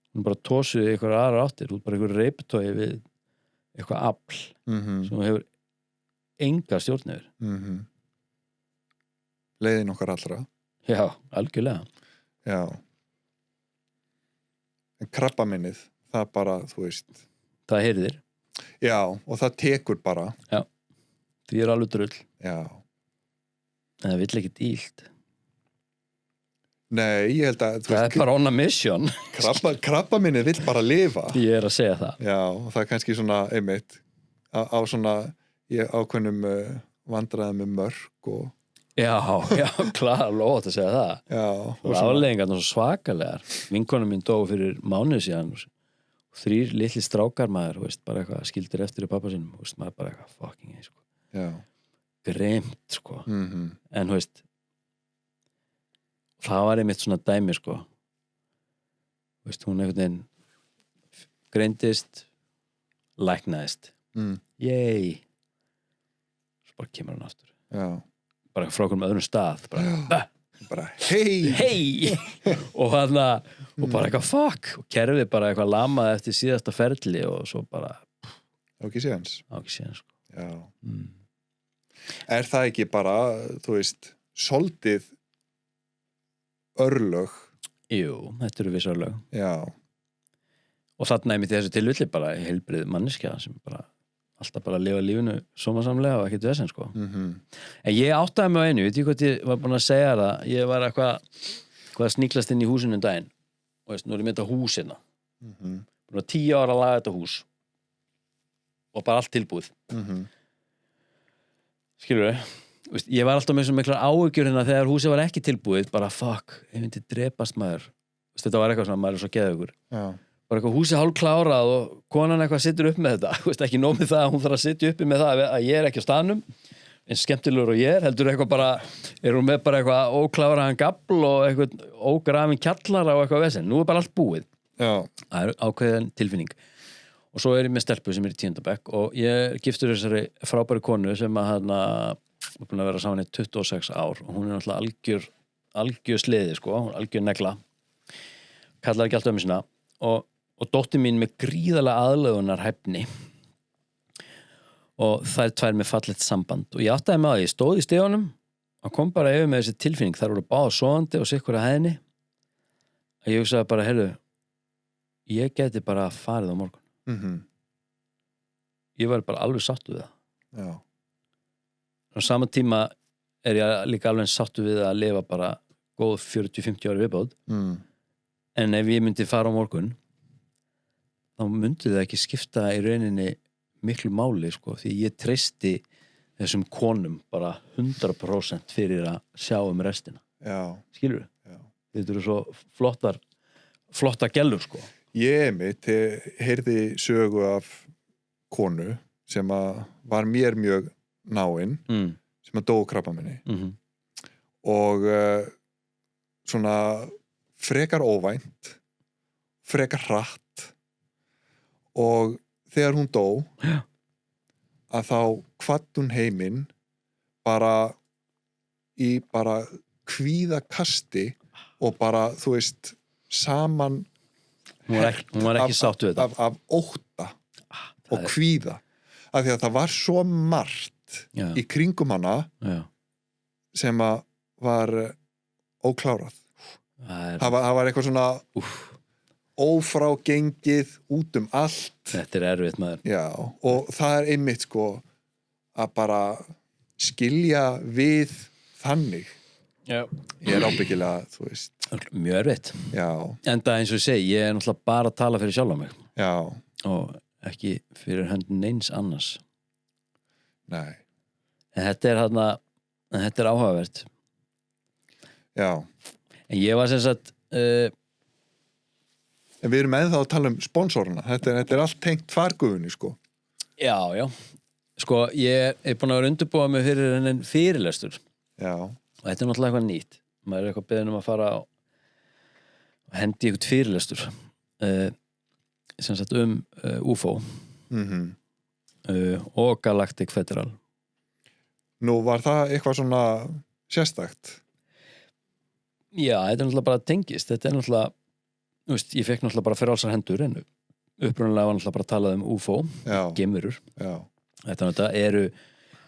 hún bara tósuði eitthvað aðra áttir út bara eitthvað reiptói við eitthvað afl sem hún hefur enga stjórn yfir leiðin okkar allra Já, algjörlega en krabbaminnið það bara, þú veist það heyrðir Já, og það tekur bara Já, því er alveg drull Já en það vill ekkert illt Nei, ég held að það er bara on a mission krabbaminnið vill bara lifa Ég er að segja það Já, og það er kannski svona einmitt á svona ákveðnum vandræðum með mörk og Já, klar, lót að segja það Já, og afleiðingarnar svo svakalegar vinkonum mín dó fyrir mánuð síðan 3 litli strákar maður veist, bara eitthvað skildir eftir í pappa sinum veist, maður bara eitthvað fucking sko. Greimt sko. En veist það var einmitt svona dæmi sko veist, hún einhvern veginn greindist læknaðist yey svo bara kemur hún aftur bara frá einhverjum öðrum stað bara hei og hann og bara eitthvað fuck og kerfið bara eitthvað lamaði eftir síðasta ferli og svo bara ekki séðans sko. Er það ekki bara þú veist, soldið örlög Jú, þetta eru viss örlög Já og þarna er mér þessu tilvilli bara heilbrið manneskja sem bara alltaf bara að lifa lífinu sómasamlega og ekkert vesen sko en ég áttaði mig á einu, veit ég hvað ég var búin að segja það ég var eitthvað sníklast inn í húsinu um daginn og veist, nú er ég með þetta hús hérna búin að 10 ára að laga þetta hús og bara allt tilbúið skilur við ég var alltaf með svona miklar áhyggjur hérna þegar húsið var ekki tilbúið bara fuck, ég myndi drepast maður þetta var eitthvað svona, maður er svo geðugur bara eitthvað húsið hálfklárað og konan eitthvað situr upp með þetta ekki nóg með það að hún þarf að sitja uppi með það að ég er ekki á staðnum eins skemmtilegur og ég heldur eitthvað bara, hún með bara eitthvað ókláraðan gafl og eitthvað ógrafin kjallara og eitthvað vesen, nú bara allt búið. Já. Það ákveðin tilfinning. Og svo ég með stelpu sem í 10. bekk og ég giftur þessari frábæri konu sem að búin að vera saman í 26 ár og hún náttúrulega algjör sliði, sko, hún algjör negla, kallar ekki allt ömmu sína og dóttir mín með gríðarlega aðlögunar hæfni og þær tvær með fallegt samband og ég áttaði með að ég stóð í stíðunum og kom bara yfir með þessi tilfinning, þær voru báða sofandi og sikkur að hæðinni að ég hugsaði bara, heyrðu, ég geti bara farið á morgun. Ég var bara alveg sattu við það. Já. Á sama tíma ég líka alveg sattu við að lifa bara góð 40-50 ári viðbót en ef ég myndi fara á morgun þá myndi það ekki skipta í rauninni miklu máli, sko, því ég treysti þessum konum bara 100% fyrir að sjá restina. Já. Skilur við? Já. Þetta eru svo flotta gellur, sko. Ég heyrði sögu af konu sem að var mér mjög náin sem að dó krabbameini og svona frekar óvænt, frekar hratt og þegar hún dó að þá kvatt hún heiminn bara í bara kvíðakasti og bara, þú veist, saman hún var ekki sátt við þetta af ótta og kvíða af því að það var svo margt í kringum hana sem að var óklárað það var eitthvað svona ófrágengið út allt. Þetta erfitt, maður. Já, og það einmitt, sko, að bara skilja við þannig. Já. Ég ábyggilega, þú veist. Mjög erfitt. Já. Enda eins og ég segi, ég náttúrulega bara að tala fyrir sjálf á mig. Já. Og ekki fyrir höndin neins annars. Nei. En þetta er áhugavert. Já. En ég var sem sagt en við erum ennþá að tala um sponsoruna. Þetta er allt tengt fargufunni, sko. Já. Sko, ég er búin að vera undirbúa mig fyrir hennin fyrirlestur. Já. Og þetta er náttúrulega eitthvað nýtt. Maður er eitthvað beðin að fara og hendi eitthvað fyrirlestur. Sem sagt UFO. Og Galactic Federal. Nú, var það eitthvað svona sérstakt? Já, þetta er náttúrulega bara tengist. Þetta er náttúrulega ég fekk náttúrulega bara frjálsar hendur en upprunalega var náttúrulega bara að tala um UFO, geimverur. Þetta eru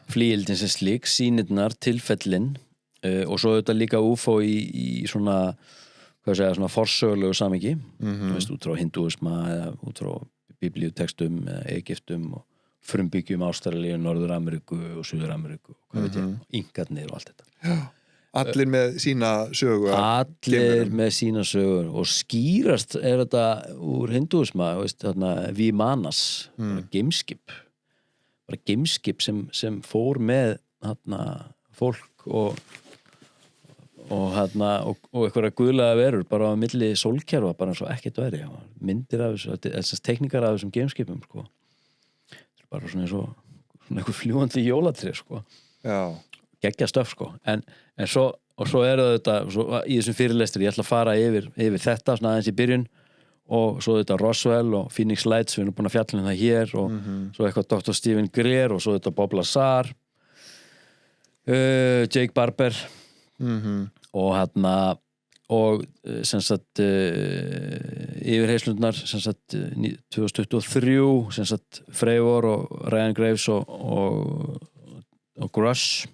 flíildin sem slík, sýnirnar, tilfellin og svo þetta líka UFO í svona, hvað segja, svona forsögulegu samhengi, út frá hindúisma eða út frá biblíutextum, Egyptum og frumbyggjum Ástralíu, Norður-Ameríku og Suður-Ameríku, hvað veit ég, Inkarnir og allt þetta. Já. Allir með sína sögu. Allir með sína sögur og skýrast þetta úr hindúisma, Vimanas, geimskip sem fór með fólk og einhverja guðlega verur bara á milli sólkerfa, bara eins og ekkert væri. Myndir af þessu, tekníkar af þessum geimskipum, sko. Bara svona eins og einhver fljúgandi jólatré, sko. Já. Geggja stöf, sko, en svo eru þetta í þessum fyrirlestri, ég ætla að fara yfir þetta svona aðeins í byrjun og svo þetta Roswell og Phoenix Lights, við erum búin að fjalla um það hér og svo eitthvað Dr. Stephen Greer og svo þetta Bob Lazar Jake Barber og sem sagt yfirheyslundnar sem sagt 2023 sem sagt Freyvor og Ryan Graves og Grush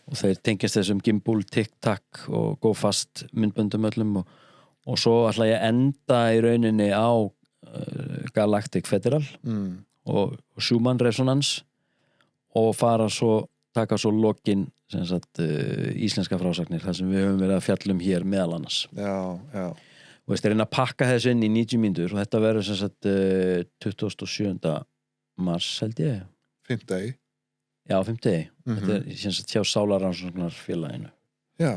og þeir tengjast þessum gimbal, tic-tac og go fast myndböndum öllum og svo ætla ég enda í rauninni á Galactic Federal og Schumann Resonance og taka svo lokin sem sagt íslenska frásagnir þar sem við höfum verið að fjalla um hér meðal annars. Já. Og þeir reyna að pakka þessu inn í 90 mínútur og þetta verður sem sagt 27. mars held ég. 5. degi. Já, 5. degi. Þetta er sem sagt hjá Sálarannsóknarfélaginu. Já.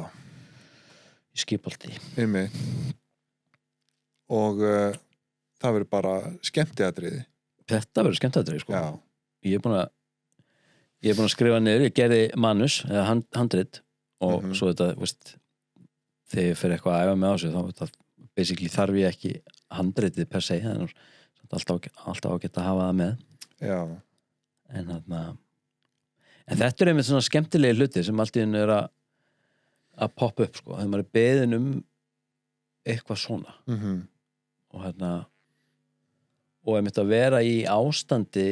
Í Skipholti. Einmitt. Og það verður bara skemmtiatriði. Þetta verður skemmtiatriði, sko. Já. Ég er búin að ég búin að skrifa niður, ég gerði manus eða handrit og svo þetta, veist, þegar ég fer eitthvað að æfa mig á sig þá þetta, basically þarf ég ekki handritið per se, það alltaf að geta að hafa það með. Já. En þetta einmitt svona skemmtilegi hluti sem allt í einu að poppa upp, sko, þegar maður beðin eitthvað svona. Og og einmitt að vera í ástandi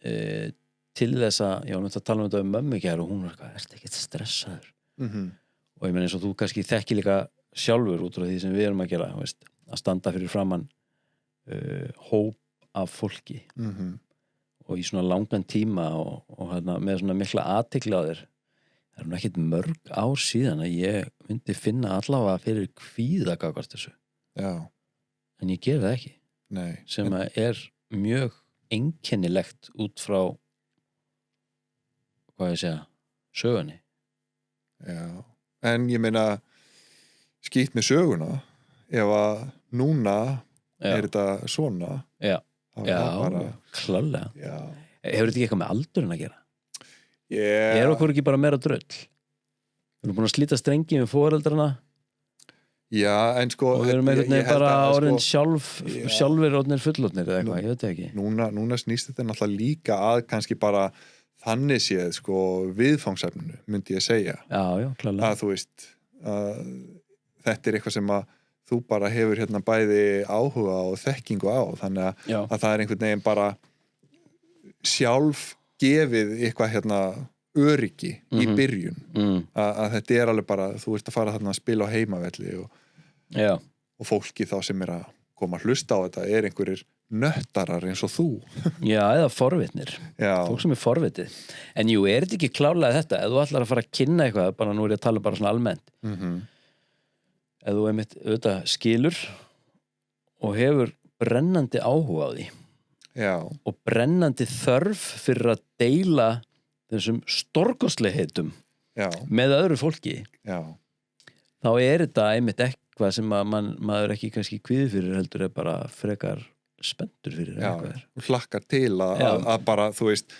til þess að, já, við tala þetta mömmu gær og hún var ertu ekkert stressaður? Og ég meina eins og þú kannski þekki líka sjálfur út frá því sem við erum að gera, veist, að standa fyrir framann hóp af fólki og í svona langan tíma og með svona mikla athygli á þér. Það nú ekkert mörg ár síðan að ég myndi finna allavega fyrir kvíða gagnvart þessu. Já. En ég geri það ekki. Nei. Sem að mjög einkennilegt út frá hvað ég segja, sögunni. Já. En ég meina skýtt með söguna ef að núna þetta svona bara klálega. Já. Hefur þetta ekki eitthvað með aldurinn að gera? Okkur ekki bara meira dröll? Við erum búin að slíta strengi með foreldrana. Já, en sko og við erum einhvern veginn bara orðin sjálfur orðnir fullorðnir eða eitthvað, ég veit ekki. Núna snýst þetta náttúrulega líka að kannski bara þannig séð sko viðfangsefninu, myndi ég segja. Já, klálega. Að þú veist að þetta eitthvað sem að þú bara hefur hérna bæði áhuga og þekkingu á, þannig að það einhvern veginn bara sjálf gefið eitthvað hérna öryggi í byrjun að þetta alveg bara, þú ert að fara þarna að spila á heimavelli og fólki þá sem að koma að hlusta á þetta einhverjir nöttarar eins og þú. Já, eða forvitnir. Fólk sem forvitið. En jú, þetta ekki klárlega þetta? Ef þú ætlar að fara að kynna eitthvað, bara nú ég að tala bara svona almennt. Ef þú einmitt auðvitað skilur og hefur brennandi áhuga á því. Já. Og brennandi þörf fyrir að deila þessum stórkostlegheitum með öðru fólki. Já. Þá þetta einmitt eitthvað sem að maður ekki kannski kvíði fyrir heldur bara frekar spenntur fyrir eitthvað. Já, hlakkar til að bara, þú veist,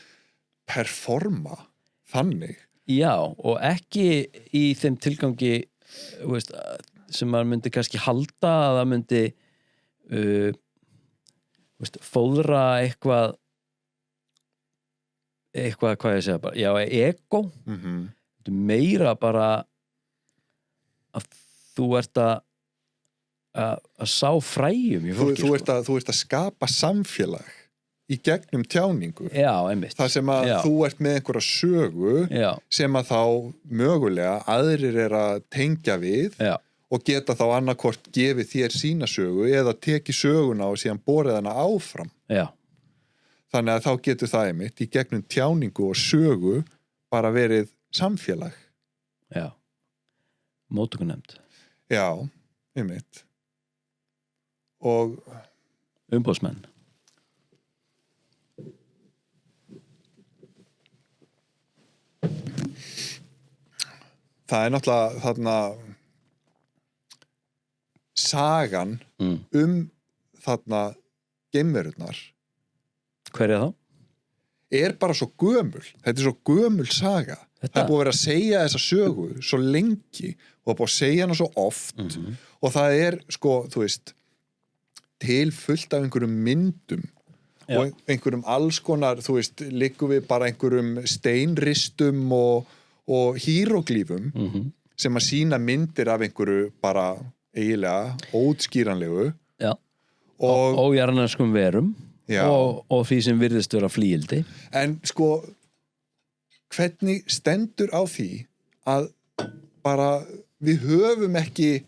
performa þannig. Já, og ekki í þeim tilgangi, þú veist, sem maður myndi kannski halda að það myndi fóðra eitthvað hvað ég segja bara, ego meira bara að þú ert að sá fræjum í fólki. Þú ert að skapa samfélag í gegnum tjáningu. Já, einmitt. Það sem að þú ert með einhverja sögu sem að þá mögulega aðrir að tengja við og geta þá annarkvort gefið þér sína sögu eða teki söguna og síðan borið hana áfram. Já. Þannig að þá getur það einmitt í gegnum tjáningu og sögu bara verið samfélag. Já. Móttökunefnd. Já, einmitt. Og umboðsmenn. Það náttúrulega þarna sagan þarna geimverurnar. Hver þá? Bara svo gömul. Þetta svo gömul saga. Það búið að vera að segja þessa sögu svo lengi og það búið að segja hana svo oft og það sko, þú veist, til fullt af einhverjum myndum og einhverjum alls konar, þú veist, liggum við bara einhverjum steinristum og híróglífum sem að sýna myndir af einhverju bara eiginlega óútskýranlegu og ójarnarskum verum og því sem virðist vera flýildi. En sko hvernig stendur á því að bara við höfum ekki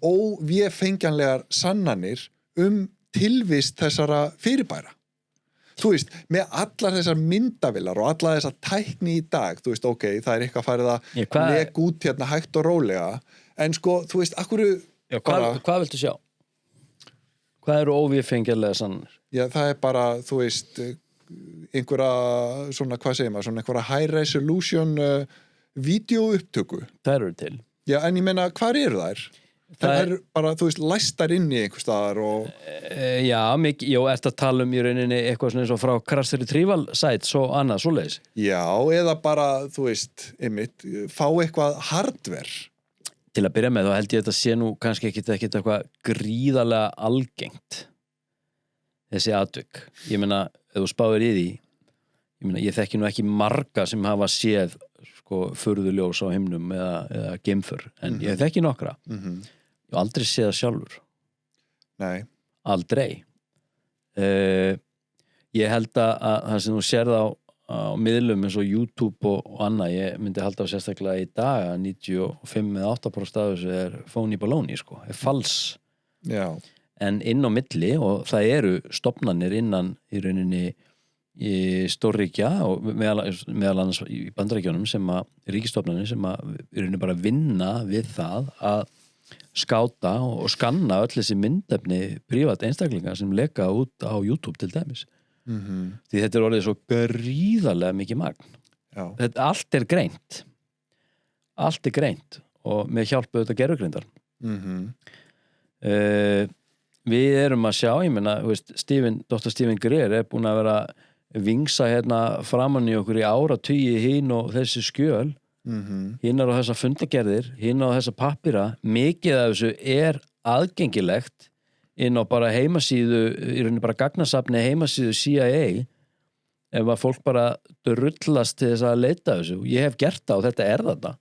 óvéfengjanlegar sannanir tilvist þessara fyrirbæra. Þú veist, með allar þessar myndavilar og allar þessar tækni í dag, þú veist, ok, það eitthvað farið að lega út hérna hægt og rólega, en sko, þú veist, akkurru hvað viltu sjá? Hvað eru óvéfengjanlega sannanir? Já, það bara, þú veist, einhverja svona, hvað segir maður, svona einhverja high resolution vídeoupptöku. Það eru til. Já, en ég meina, hvar eru þær? Það er bara, þú veist, læstar inn í einhver staðar og... Já, mikið, já, ertu að tala í rauninni eitthvað svona eins og frá Crash Retrieval sites og annað, svoleiðis? Já, eða bara, þú veist, einmitt, fá eitthvað hardware. Til að byrja með, þá held ég að þetta sé nú kannski ekki eitthvað gríðarlega algengt, þessi atvik. Ég meina, ef þú spáir í því, ég þekki nú ekki marga sem hafa séð furðuljós á himnum eða geimför, en ég þekki nokkra. Ég hef aldrei séð það sjálfur. Nei. Aldrei. Ég held að það sem þú sérð á miðlum eins og YouTube og annað, ég myndi halda á sérstaklega í dag að 95-8% af þessu er phony baloney, er fals. Já. En inn á milli, og það eru stofnanir innan í rauninni í stórríkja og meðal annars í Bandaríkjunum sem að ríkistofnanir sem að í rauninni bara vinna við það að skáta og skanna öll þessi myndefni prívat einstaklinga sem leka út á YouTube til dæmis. Því þetta er orðið svo gríðarlega mikið magn. Já. Þetta allt er greint. Allt er greint og með hjálp auðvitað gervigreindar. Við erum að sjá, ég meina, Dr. Stephen Greer er búin að vera vingsa hérna framan í okkur í áratugi hinn og þessi skjöl, hinn á þessa fundagerðir, hinn á þessa pappíra, mikið af þessu er aðgengilegt inn á bara heimasíðu, í rauninni bara gagnasafni heimasíðu CIA, ef að fólk bara drullast til þess að leita þessu. Ég hef gert það og þetta er þetta.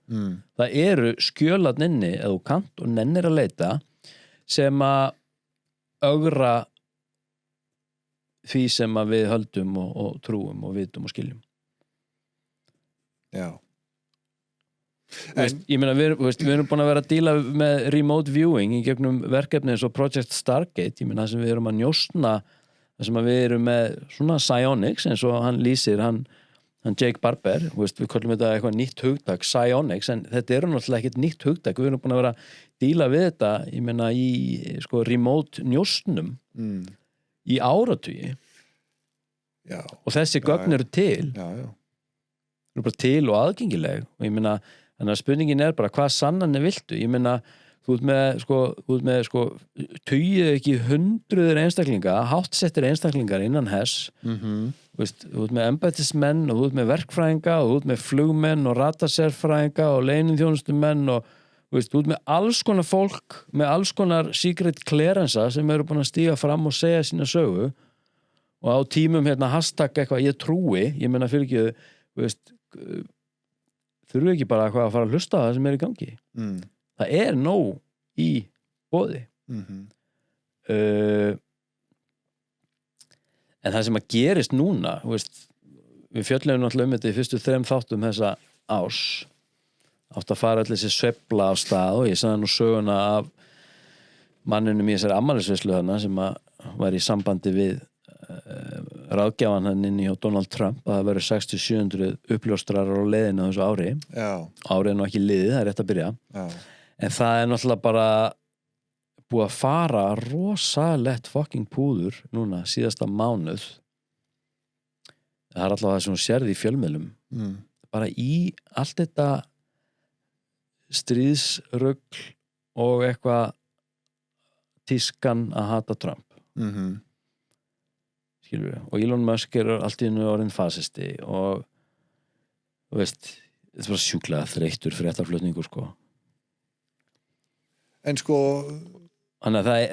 Það eru skjölarn inni, ef þú kannt og nennir að leita, sem að ögra því sem að við höldum og trúum og vitum og skiljum. Já. Ég meina, við erum búin að vera að díla með remote viewing í gegnum verkefni eins og Project Stargate, ég meina það sem við erum að njósna, það sem að við erum með svona psionics, eins og hann lýsir, hann Jake Barber, við kallum þetta eitthvað nýtt hugtak, psionics, en þetta eru náttúrulega ekkert nýtt hugtak, við erum búin að vera að díla við þetta, ég meina í remote njósnum í áratugi. Já. Og þessi gögn eru til. Já. Eru bara til og aðgengileg og ég meina, þannig að spurningin er bara hvað sannanir viltu? Ég meina, þú ert með tugið ekki hundruður einstaklinga, háttsettir einstaklingar innan hess, þú ert með embættismenn og þú ert með verkfræðinga og þú ert með flugmenn og ratasérfræðinga og leyniþjónustumenn og þú ert með alls konar fólk með alls konar secret clearansa sem eru búin að stíga fram og segja sína sögu og á tímum hashtag eitthvað ég trúi, ég meina fyrir ekki þurfu ekki bara að fara að hlusta á það sem er í gangi. Það er nóg í boði. En það sem að gerist núna, við fjöllum náttúrulega þetta í fyrstu 3 þáttum þessa árs, átt að fara allir þessi sveifla á stað og ég sagði nú söguna af manninum í þessari afmælisveislu þarna sem að var í sambandi við ráðgjafan hann inn í Donald Trump að það verður 600-700 uppljóstrarar á leiðinu á þessu ári. Já. Árið er nú ekki liðið, það er rétt að byrja. Já. En það er náttúrulega bara búið að fara rosalegt fucking púður núna síðasta mánuð. Það er allavega það sem þú sérði í fjölmiðlum. Bara í allt þetta stríðsrugl og eitthvað tískan að hata Trump. Skilur við. Og Elon Musk er allt í einu orðinn fasisti og þú veist, þetta er bara sjúklega þreyttur fréttaflutningur En þannig að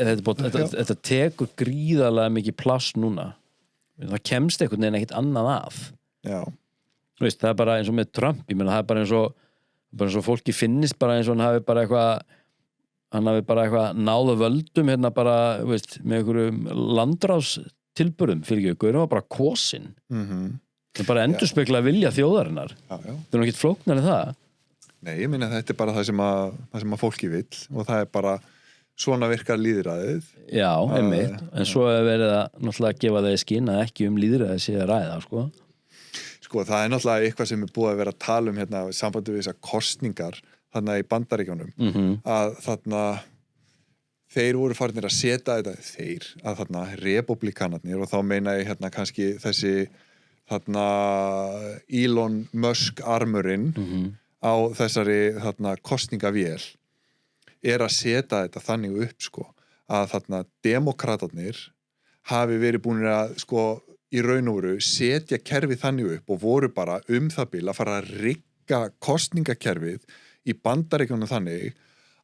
þetta tekur gríðarlega mikið pláss núna. Það kemst einhvern veginn ekkert annað að. Já. Þú veist, það er bara eins og með Trump, ég meina það er bara eins og fólki finnist bara eins og hann hafi bara eitthvað náðu völdum bara, þú veist, með einhverjum landráðstilburðum fyrir ekki, það var bara kosinn. Það er bara endurspegla vilja þjóðarinnar. Það er nú ekkert flóknar en það. Nei, ég meina þetta er bara það sem að fólki vill og það er bara svona virkar lýðræðið. Já, einmitt. En svo er verið að náttúrulega gefa það í skinn að ekki lýðræðið sé að ræða, það er náttúrulega eitthvað sem er búið að vera að tala um sambandi við þessar kosningar þarna í Bandaríkjunum að þarna þeir voru farinir að setja þetta að þarna republikanarnir og þá meina ég kannski þessi þarna Elon Musk armurinn á þessari þarna kosningavél að setja þetta þannig upp sko, að þarna demokratarnir hafi verið búin að sko í raun og veru setja kerfið þannig upp og voru bara það bil að fara að rigga kosningakerfið í Bandaríkjunum þannig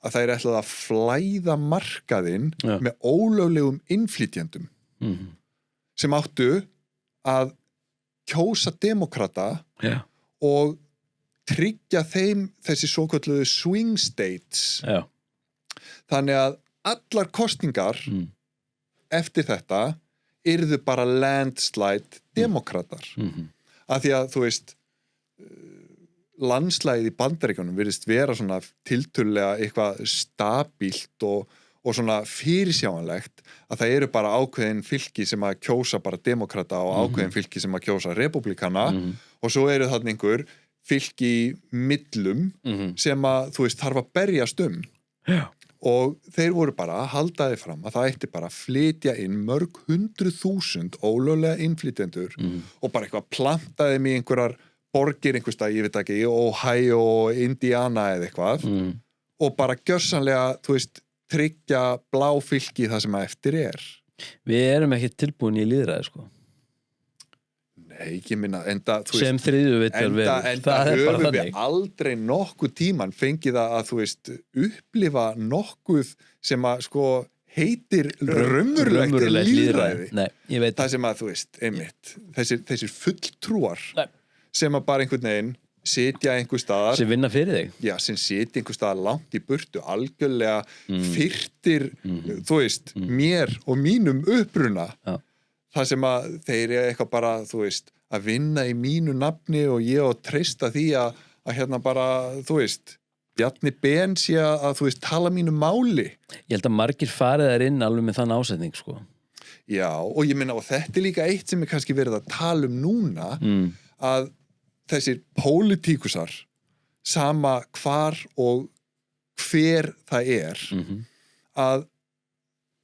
að það ætlað að flæða markaðinn með ólöglegum innflytjendum sem áttu að kjósa demokrata og tryggja þeim þessi svokölluðu swing states. Já. Þannig að allar kosningar eftir þetta yrðu bara landslide demokratar. Af því að, þú veist, landslægið í Bandaríkjunum virðist vera svona tiltölulega eitthvað stabílt og svona fyrirsjáanlegt að það eru bara ákveðin fylki sem að kjósa bara demokrata og ákveðin fylki sem að kjósa republikana og svo eru þarna einhver fylki í millum sem að, þú veist, þarf að berjast Já. Og þeir voru bara að halda þið fram að það ætti bara að flytja inn mörg 100.000 ólöglega innflytjendur og bara eitthvað plantaði með einhverjar borgir einhverstað, ég veit ekki, Ohio, Indiana eða eitthvað og bara gjörsamlega, þú veist, tryggja bláfylki það sem að eftir Við erum ekki tilbúin í lýðræði, sko. Nei, ég minna, enda sem þriðjuvitjar enda höfum við aldrei nokkuð tíman fengið að, þú veist, upplifa nokkuð sem að, sko, heitir raunverulegt lýðræði. Nei, ég veit það sem að, þú veist, einmitt, þessir fulltrúar sem að bara einhvern veginn sitja einhver staðar sem vinna fyrir þig já, sem sitja einhver staðar langt í burtu algjörlega fyrtir þú veist, mér og mínum uppruna það sem að þeir eru eitthvað bara, þú veist, að vinna í mínu nafni og ég að treysta því að hérna bara, þú veist Bjarni Ben sé að, þú veist, tala mínu máli. Ég held að margir farið þær inn alveg með þann ásetning, sko. Já, og ég minna, og þetta líka eitt sem kannski verið að tala núna að þessir pólitíkusar sama hvar og hver það að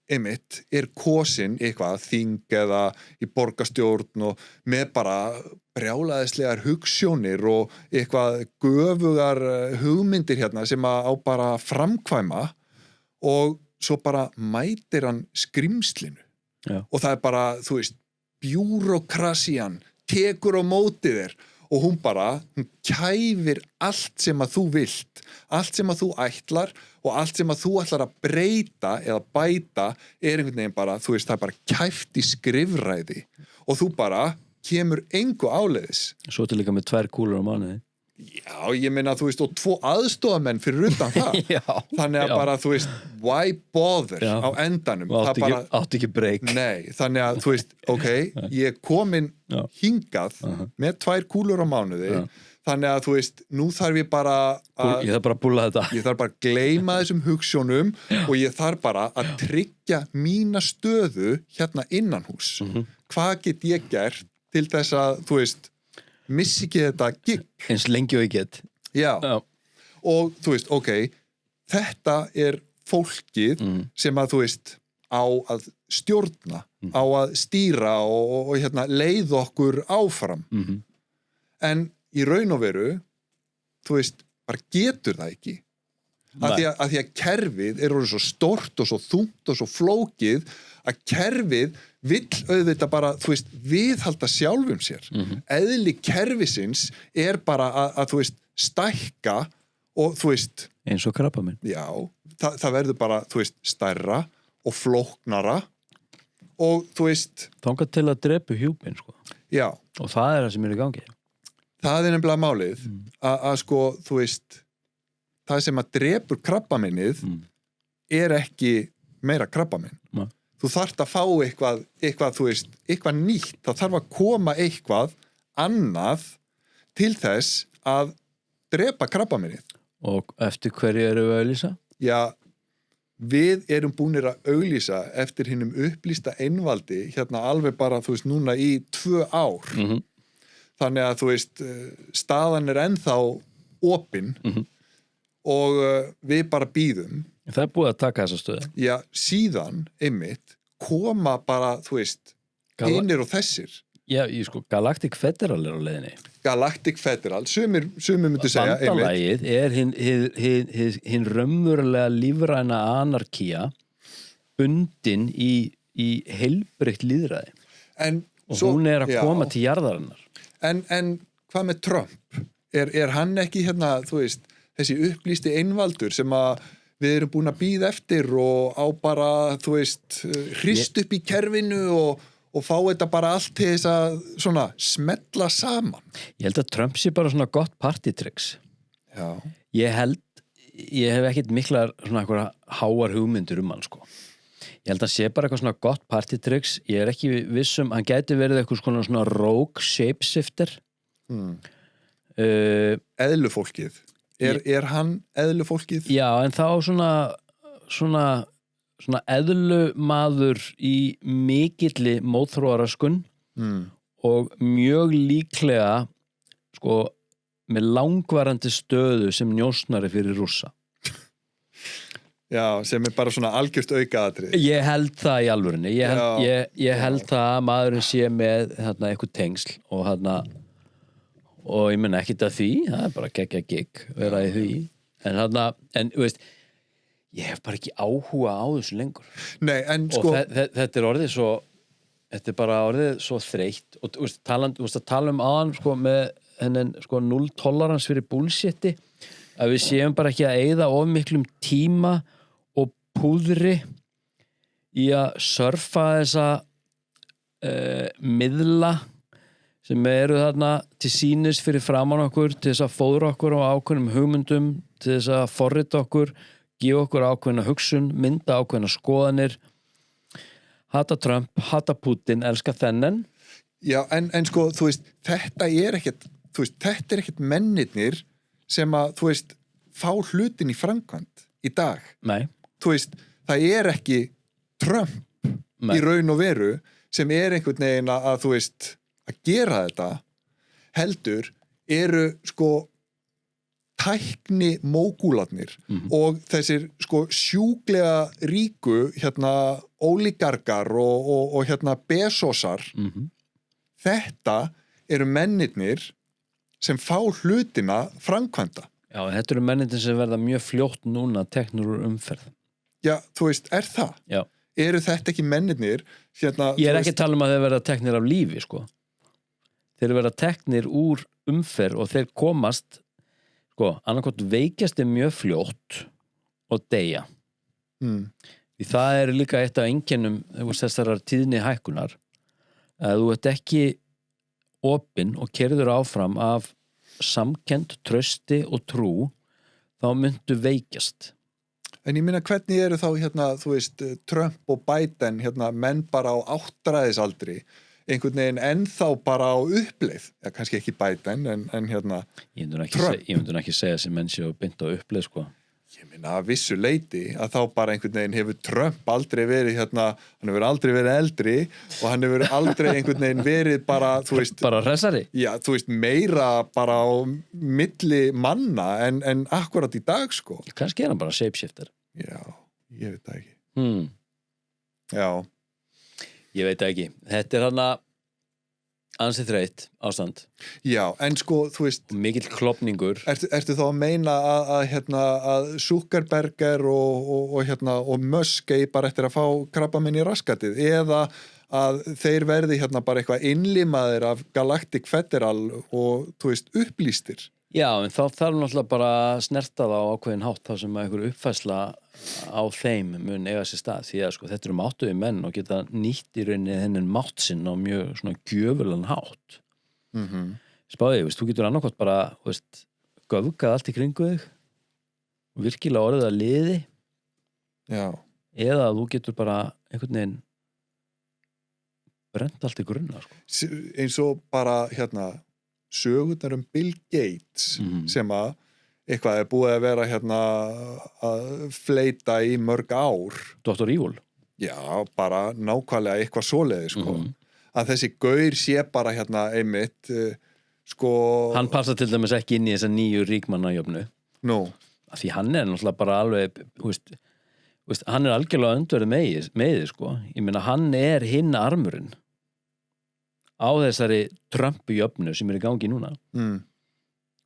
einmitt kosin eitthvað þing eða í borgarstjórn og með bara brjálæðislegar hugsjónir og eitthvað göfugar hugmyndir hérna sem á bara framkvæma og svo bara mætir hann skrimslinu og það bara, þú veist, bjúrokrasían tekur á móti þér og hún kæfir allt sem að þú vilt, allt sem að þú ætlar og allt sem að þú ætlar að breyta eða bæta einhvern veginn bara, þú veist, það bara kæft í skrifræði og þú bara kemur engu áleiðis. Svo til líka með 2 kúlur á mánuði. Já, ég meina, þú veist, og 2 aðstofamenn fyrir utan það. Þannig að bara, þú veist, why bother á endanum. Og átti ekki breyk. Nei, þannig að, þú veist, ok, ég komin hingað með 2 kúlur á mánuði, þannig að, þú veist, nú þarf ég bara ég þarf bara að búlla þetta. Ég þarf bara að gleyma þessum hugsjónum og ég þarf bara að tryggja mína stöðu hérna innanhús. Hvað get ég gert til þess að, þú veist, missi ekki þetta gig eins lengi og ég get já. Og þú veist, ok þetta fólkið sem að þú veist á að stjórna á að stýra og hérna leið okkur áfram en í raun og veru þú veist, bara getur það ekki að því að kerfið orðið svo stórt og svo þungt og svo flókið að kerfið vill auðvitað bara, þú veist, viðhalda sjálfum sér. Eðli kerfisins bara að þú veist, stækka og þú veist... Eins og krabbamein. Já, það verður bara, þú veist, stærra og flóknara og þú veist... Þangað til að drepa hjúpin, sko. Já. Og það það sem í gangi. Það nefnilega málið að sko, þú veist, það sem að drepur krabbameinið ekki meira krabbamein. Nei. Þú þarft að fá eitthvað, þú veist, eitthvað nýtt. Það þarf að koma eitthvað annað til þess að drepa krabbameinið. Og eftir hverju eru við að auglýsa? Já, við erum búnir að auglýsa eftir hinnum upplýsta einvaldi, hérna alveg bara, þú veist, núna í 2 ár. Þannig að, þú veist, staðan ennþá opin og við bara bíðum. Það búið að taka þessa stöðu. Já, síðan, einmitt, koma bara, þú veist, einir og þessir. Já, sko, Galactic Federal á leiðinni. Galactic Federal, sumir myndu segja bandalagið hinn raunverulega lífræna anarkía bundin í heilbrigt lýðræði. Og hún að koma til jarðarinnar. En hvað með Trump? Er hann ekki hérna, þú veist, þessi upplýsti einvaldur sem að við erum búin að bíða eftir og á bara, þú veist, hrist upp í kerfinu og fá þetta bara allt til þess að svona smetla saman? Ég held að Trump sé bara svona gott partytricks. Já. Ég hef ekkert miklar svona eitthvað háar hugmyndur hann, sko. Ég held að sé bara eitthvað svona gott partytricks. Ég ekki vissum, hann gæti verið eitthvað svona rogue shapeshifter. Eðlufólkið. Er hann eðlufólkið? Já, en þá svona eðlumaður í mikilli mótþróaraskun og mjög líklega sko með langvarandi stöðu sem njósnari fyrir Rússa. Já, sem bara svona algjört aukaatrið. Ég held það í alvörinni. Ég held það að maðurinn sé með eitthvað tengsl og ég menna ekkert að því, það bara geggja gig vera í því. En þú veist, ég hef bara ekki áhuga á þessu lengur. Nei, en sko... Og þetta er bara orðið svo þreytt. Og þú veist, að tala áðan sko með hennan sko 0 tolerance fyrir bullshiti, að við séum bara ekki að eyða of miklum tíma og púðri í að surfa þessa miðla sem eru þarna til sýnis fyrir framan okkur, til þess að fóðra okkur á ákveðnum hugmyndum, til þess að forrita okkur, gefa okkur ákveðna hugsun, mynda ákveðna skoðanir, hata Trump, hata Putin, elska þennan. Já, en sko, þú veist, þetta er ekkert mennirnir sem að, þú veist, fá hlutin í framkvæmd í dag. Nei. Þú veist, það er ekki Trump í raun og veru sem er einhvern veginn að þú veist, að gera þetta, heldur eru sko tækni mógúlarnir og þessir sko sjúklega ríku óligarkar og Bezosar. Þetta eru mennirnir sem fá hlutina framkvæmda. Já, þetta eru mennirnir sem verða mjög fljótt núna teknur úr umferð. Já, þú veist, er það? Já. Eru þetta ekki mennirnir? Ég er ekki að tala um að þeir verða teknir af lífi, sko. Þeir verða teknir úr umferð og þeir komast, sko, annarkot veikjast mjög fljótt og deyja. Því það er líka eitt af einkennum þessarar tíðni hækkunar, að þú ert ekki opinn og keyrður áfram af samkennd, trausti og trú, þá myndu veikjast. En ég minna, hvernig eru þá þú veist, Trump og Biden menn bara á áttræðisaldri, einhvern veginn ennþá bara á uppleið, ja, kannski ekki Biden en ég myndi ekki segja sem menn séu beint á uppleið, sko. Ég minna að vissu leiti að þá bara einhvern veginn hefur Trump aldrei verið hann hefur aldrei verið eldri og hann hefur aldrei einhvern veginn verið bara, þú veist, bara hressari. Já, þú veist, meira bara á milli manna en akkurat í dag, sko. Kannski er hann bara shapeshifter. Já, ég veit það ekki. Já. Ég veit ekki. Þetta er hann að ansið þreytt ástand. Já, en sko, þú veist... Mikill klopningur. Ertu þá að meina að Zuckerberger og Musk eigi bara eftir að fá krabbamein í raskatið, eða að þeir verði bara eitthvað innlimaðir af Galactic Federal og, þú veist, upplýstir? Já, en þá þarf náttúrulega bara að snerta það á ákveðin hátt, þá sem að einhver uppfærsla á þeim mun eiga sér stað, því að sko þetta eru máttuði menn og geta nýtt í rauninni þennan mátt sinn á mjög svona gjöfulan hátt. Spáðið, veist, þú getur annarkot bara, veist, göfgað allt í kringu þig og virkilega orðið að liði. Já. Eða þú getur bara einhvern veginn brent allt í grunna, sko. Eins og bara sögurnar Bill Gates sem að eitthvað er búið að vera að fleita í mörg ár. Dr. Evil. Já, bara nákvæmlega eitthvað svoleiði, sko. Að þessi gaur sé bara einmitt, sko... Hann passa til dæmis ekki inn í þessa nýju ríkmannajöfnu. Nú. Því hann er náttúrulega bara alveg, hann er algjörlega öndverið með því, sko. Ég meina, hann er hinn armurinn. á þessari Trump-jöfnu sem í gangi núna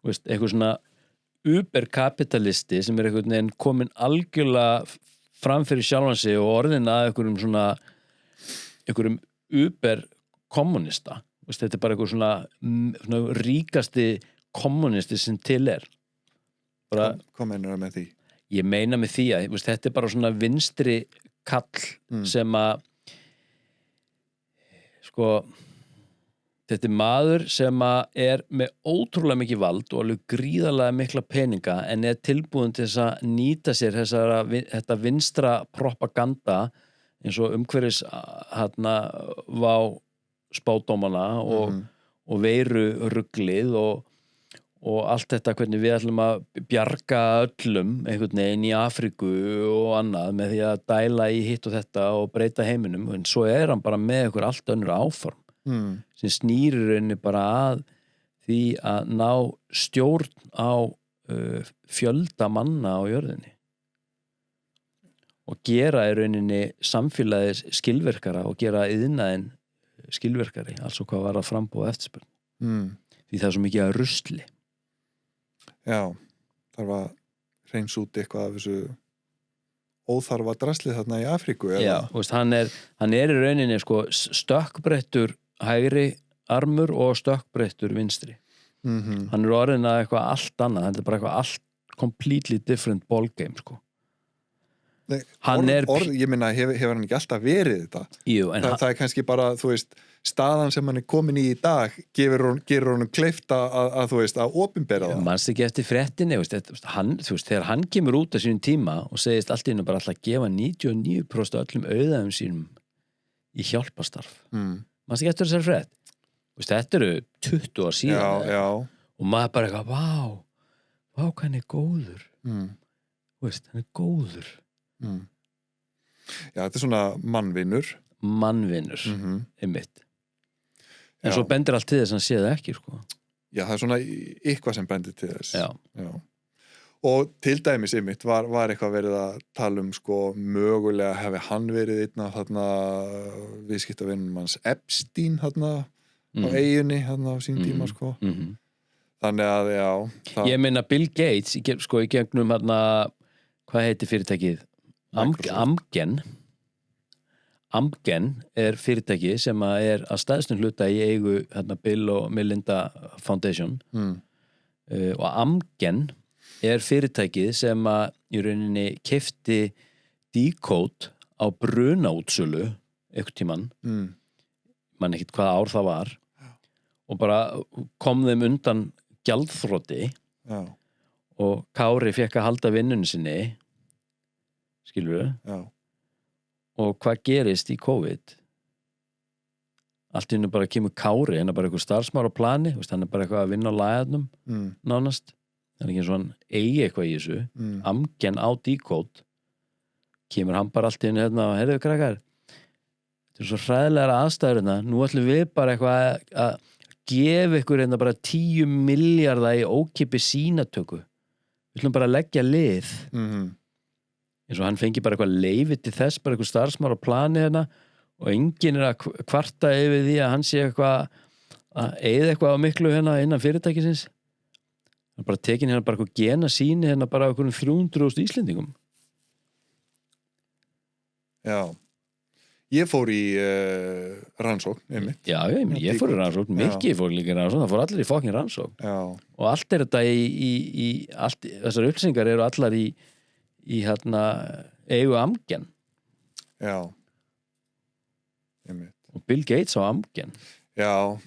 veist, eitthvað svona uberkapitalisti sem einhvern veginn komin algjörlega fram fyrir sjálfan sig og orðin að einhverjum uberkommunista veist, þetta bara eitthvað svona ríkasti kommunisti sem til bara, Hvað meinar það með því? Ég meina með því að veist, þetta bara svona vinstri kall sem að sko þetta maður sem að með ótrúlega mikið vald og alveg gríðarlega mikla peninga en tilbúin til þess að nýta sér þetta vinstra propaganda eins og umhverfis vá spádómana og veiru ruglið og allt þetta hvernig við ætlum að bjarga öllum einhvern veginn í Afríku og annað með því að dæla í hitt og þetta og breyta heiminum en svo hann bara með einhver allt önnur áform sem snýrir rauninni bara að því að ná stjórn á fjölda manna á jörðinni og gera í rauninni samfélagið skilverkara og gera iðnaðinn skilverkari, altså hvað var að frambúa eftirspurn því það er svo mikið að rusli Já, þarf að hreins út eitthvað af þessu óþarfa draslið þarna í Afríku eða? Já, veist, hann er í rauninni sko, stökkbrettur hægri armur og stökkbrettur vinstri hann er orðin að eitthvað allt annað hann er bara eitthvað allt completely different ballgame sko. Nei, ég minna, hefur hann ekki alltaf verið þetta? Jú, það er kannski bara, þú veist staðan sem hann er komin í dag gerur honum kleift að þú veist, að opinbera það. Manst ekki eftir fréttinni, þú veist, þegar hann kemur út á sínum tíma og segist allt í hennu bara alltaf að gefa 99% öllum auðæðum sínum í hjálpastarf. Manst ekki eftir þessari frétt? Þú veist, þetta eru 20 ár síðan. Já. Og maður bara eitthvað, vá, hvað hann er góður. Þú veist, hann er góður. Já, þetta er svona mannvinur. Einmitt. En svo bendir allt til þess að hann sé það ekki, sko. Já, það er svona eitthvað sem bendir til þess. Já. Og til dæmis einmitt var eitthvað verið að tala sko mögulega hefði hann verið einn af þarna viðskiptavinnum hans Epstein þarna á eyjunni þarna á sín tíma sko. Þannig að já. Ég meina Bill Gates sko í gegnum þarna, hvað heitir fyrirtækið? Amgen er fyrirtæki sem er að stæðstum hluta í eigu hérna, Bill og Melinda Foundation og Amgen er fyrirtækið sem að í rauninni keypti Decode á brunaútsölu einhvern tímann man ekkert hvaða ár það var og bara kom þeim undan gjaldþroti og Kári fekk að halda vinnunni sinni skilurðu og hvað gerist í COVID allt í hennu bara kemur Kári hann er bara eitthvað starfsmaður á plani hann er bara eitthvað að vinna á lagarnum nánast það er ekki eins og hann eigi eitthvað í þessu Amgen á Decode kemur hann bara allt í hennu hérna og heyrðu krakkar þetta er svo hræðilega aðstæður hérna nú ætlum við bara eitthvað að gefa ykkur hérna bara 10 milljarða í ókeypis sýnatöku við ætlum bara að leggja lið eins og hann fengi bara eitthvað leyfi til þess bara eitthvað starfsmaður á plani hérna og enginn er að kvarta yfir því að hann sé eitthvað að eyða eitthvað á miklu hérna innan fyrirtækisins hann bara tekin hérna bara eitthvað gena síni hérna bara á einhverjum 300.000 Íslendingum Já ég fór í rannsókn einmitt. Já, ég fór í rannsókn Mikki fór líka í rannsókn, það fór allir í fokkin rannsókn og allt er þetta í allt, þessar upplýsingar eru allar í hérna eigu Amgen Já einmitt. Og Bill Gates á Amgen Já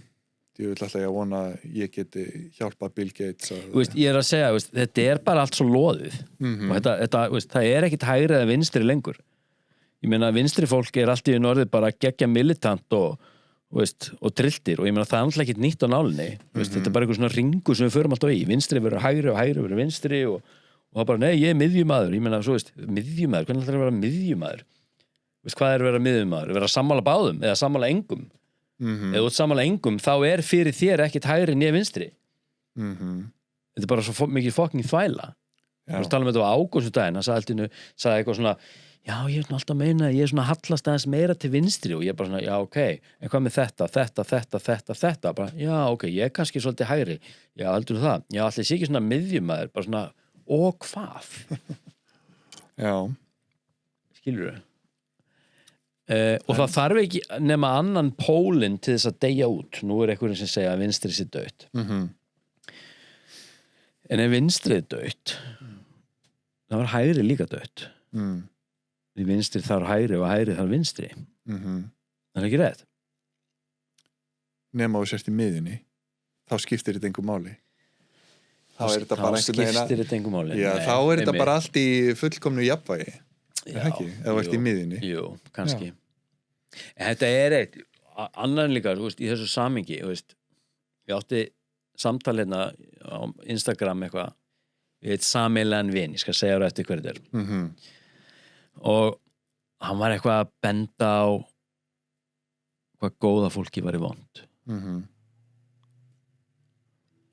ég vil alltaf að vona að ég geti hjálpað Bill Gates ég er að segja, þetta er bara allt svo loðið og þetta, það er ekkit hægri eða vinstri lengur ég meina vinstri fólk er allt í norðið bara geggja militant og trilltir og ég meina það er alltaf ekkit nýtt á nálinni þetta er bara eitthvað svona ringu sem við förum alltaf í vinstri verður hægri og hægri verður vinstri og það bara, nei, ég er miðjumaður ég meina, svo miðjumaður, hvernig ætlar að vera miðjumaður hvað er að vera miðjumaður, vera sammála báðum eða sammála engum ef þú ert sammála engum, þá er fyrir þér ekkit hægri né vinstri þetta er bara svo mikið fokking þvæla þú tala um þetta á Ágúst daginn, hann sagði eitthvað svona já, ég er alltaf að meina að ég er svona hallast aðeins meira til vinstri og ég er bara svona, já, ok, en hvað með þetta, bara, já, ok, ég er kannski svolítið hægri, já, heldur það, já, allir sé ekki svona miðjumæður, bara svona, og hvað? Já. Skilurðu? Og það þarf ekki nema annan pólinn til þess að deyja út. Nú er einhverjum sem segja að vinstri sé dautt. En ef vinstri er dautt, þá var hægri líka dautt. Því vinstri þarf hægri og hægri þarf vinstri. Það er ekki rétt. Nema þú sért í miðjunni, þá skiptir þetta engu máli. Þá er þetta bara skiptir þetta engu máli. Já, þá er þetta bara allt í fullkomnu jafnvægi. Já, ekki, ef þú ert í miðjunni. Jú, kannski. En þetta er eitt, annan líka, þú veist, í þessu samingi, þú veist, ég átti samtal hérna á Instagram eitthvað, við eitt sameiginlegan vin, ég skal segja þér eftir hverju þetta er. Og hann var eitthvað að benda á hvað góða fólki var í vond.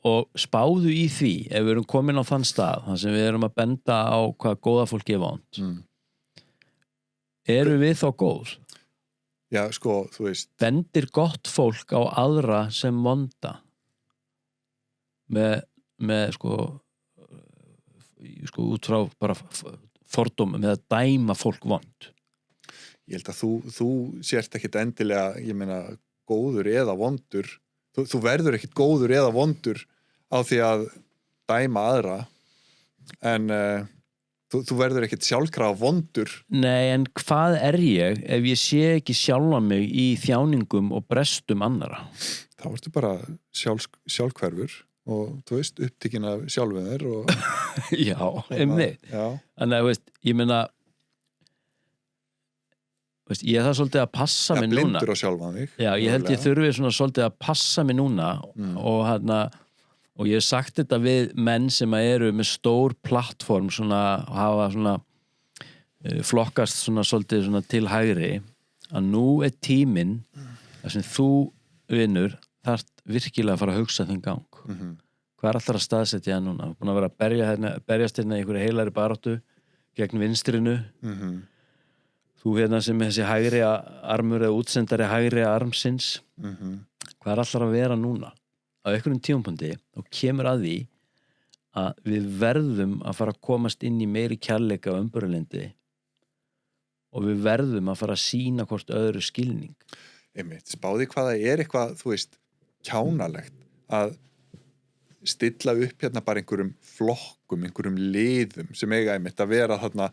Og spáðu í því, ef við erum komin á þann stað, þannig sem við erum að benda á hvað góða fólki er vond. Eru við þá góð? Já, sko, þú veist. Bendir gott fólk á aðra sem vonda með sko út frá bara fordómum með að dæma fólk vond. Ég held að þú sért ekkit endilega, ég meina, góður eða vondur. Þú verður ekkit góður eða vondur á því að dæma aðra, en þú verður ekkit sjálfkrafa vondur. Nei, en hvað er ég ef ég sé ekki sjálfa mig í þjáningum og brestum annara? Þá ertu bara sjálfhverfur og, þú veist, upptekinn af sjálfum þér og... Já, einmitt. Þannig að, veist, ég meina, veist, ég þarf svolítið að passa mig núna. Blindur á sjálfan þig. Já, ég held ég þurfi svona svolítið að passa mig núna og ég hef sagt þetta við menn sem eru með stór plattform svona, hafa svona flokkast svona svolítið svona til hægri, að nú er tíminn þar sem þú vinnur þarft virkilega að fara að hugsa þinn gang. Hvað er alltaf að staðsetja það núna? Búin að vera að berjast hérna í einhverju heilari baráttu gegn vinstrinu. Þú hérna sem þessi hægri armur eða útsendari hægri armsins. Hvað er alltaf að vera núna? Á einhverjum tímapunkti og kemur að því að við verðum að fara að komast inn í meiri kærleika og umburðarlyndi og við verðum að fara að sýna hvort öðru skilning. Einmitt, spáði hvað það er eitthvað, þú veist, kjánalegt að stilla upp hérna bara einhverjum flokkum, einhverjum liðum sem eiga einmitt að vera þarna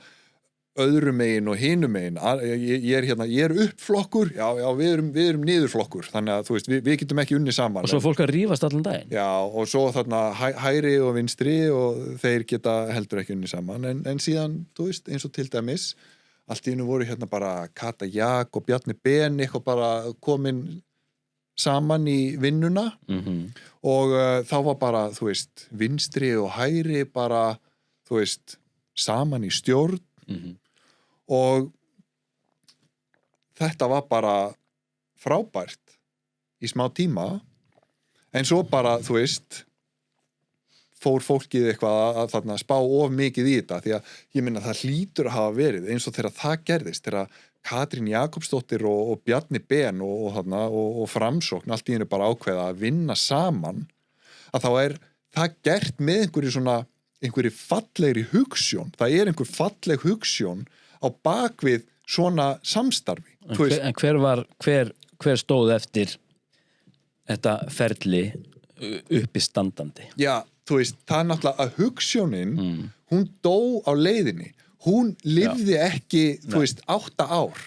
öðrum megin og hinum megin. Ég er uppflokkur, já, við erum niðurflokkur, þannig að, þú veist, við getum ekki unni saman. Og svo fólk að rífast allan daginn. Já, og svo þarna hægri og vinstri og þeir geta heldur ekki unni saman, en síðan, þú veist, eins og til dæmis, allt í einu voru hérna bara Kata Jak og Bjarni Ben eitthvað bara komin saman í vinnuna og þá var bara, þú veist, vinstri og hægri bara, þú veist, saman í stjórn og þetta var bara frábært í smá tíma en svo bara, þú veist, fór fólkið eitthvað að þarna spá of mikið í þetta því að ég minna það hlýtur að hafa verið eins og þegar það gerðist, þegar Katrín Jakobsdóttir og Bjarni Ben og Framsókn allt í einu bara ákveða að vinna saman að þá er það gert með einhverju fallegri hugsjón, það er einhver falleg hugsjón á bakvið svona samstarfi. En hver stóð eftir þetta ferli uppi standandi? Já, þú veist, það er náttúrulega að hugsjónin, hún dó á leiðinni. Hún lifði ekki, þú veist, 8 ár.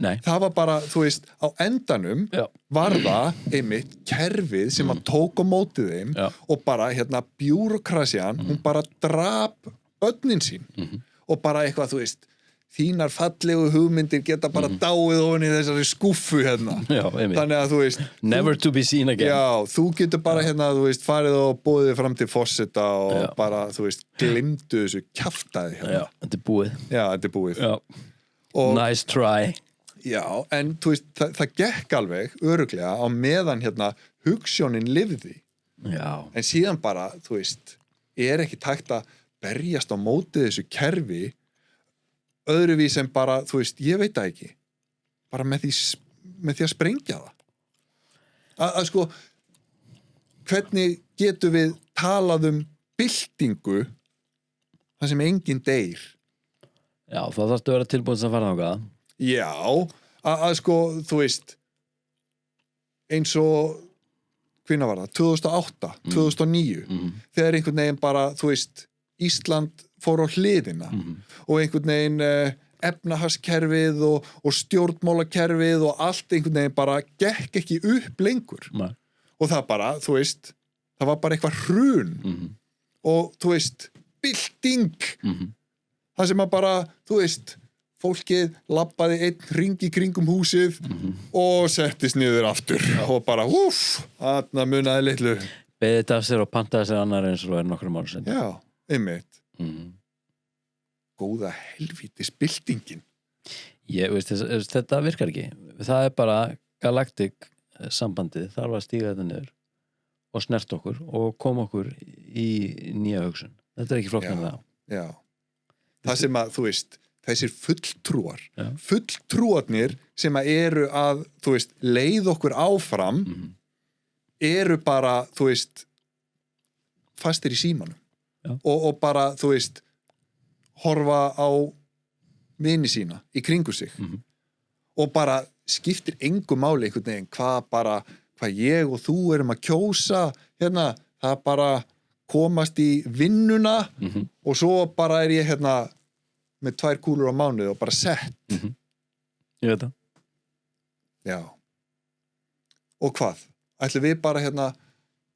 Nei. Það var bara, þú veist, á endanum var það einmitt kerfið sem að tók á móti þeim og bara, hérna, bjúrokrasjan, hún bara drap börnin sín og bara eitthvað, þú veist, þínar fallegu hugmyndir geta bara dáið ofan í þessari skúffu hérna. Já, þannig að þú veist never to be seen again. Já, þú getur bara hérna, þú veist, farið og boðið fram til forseta og bara, þú veist, glimtu þessu kjaftaði hérna. Já, þetta er búið. Já, þetta er búið. Og, nice try. Já, en þú veist, það gekk alveg örugglega á meðan hérna hugsjónin lifði. Já. En síðan bara, þú veist, er ekki tækt að berjast á móti þessu kerfi öðruvís en bara, þú veist, ég veit það ekki bara með því að sprengja það að sko hvernig getum við talað byltingu þar sem enginn deyr Já, þá þarftu að vera tilbúin að fara þangað Já, að sko, þú veist eins og hvenær var það? 2008, 2009 þegar einhvern veginn bara, þú veist Ísland fór á hliðina og einhvern veginn efnahagskerfið og stjórnmálakerfið og allt einhvern veginn bara gekk ekki upp lengur Nei. og það bara, þú veist það var bara eitthvað hrun og þú veist, bylting það sem að bara, þú veist fólkið labbaði einn hring í kringum húsið og settist niður aftur og bara, þarna munaði litlu Beðið þetta af sér og pantaði sér annar eins og er nokkrum ára sinni Já, einmitt Góða helvítis byltingin Ég veist, þetta virkar ekki það er bara galaktik sambandið, þarf að stíga þetta niður og snert okkur og koma okkur í nýja hugsun þetta er ekki flokknar það Já, það sem að, þú veist þessir fulltrúarnir sem að eru að, þú veist leið okkur áfram eru bara, þú veist fastir í símanum og bara, þú veist horfa á vini sína í kringu sig og bara skiptir engu máli einhvern veginn hvað ég og þú erum að kjósa hérna, það bara komast í vinnuna og svo bara er ég hérna með 2 kúlur á mánuði og bara sett Ég veit það Já Og hvað? Ætlum við bara hérna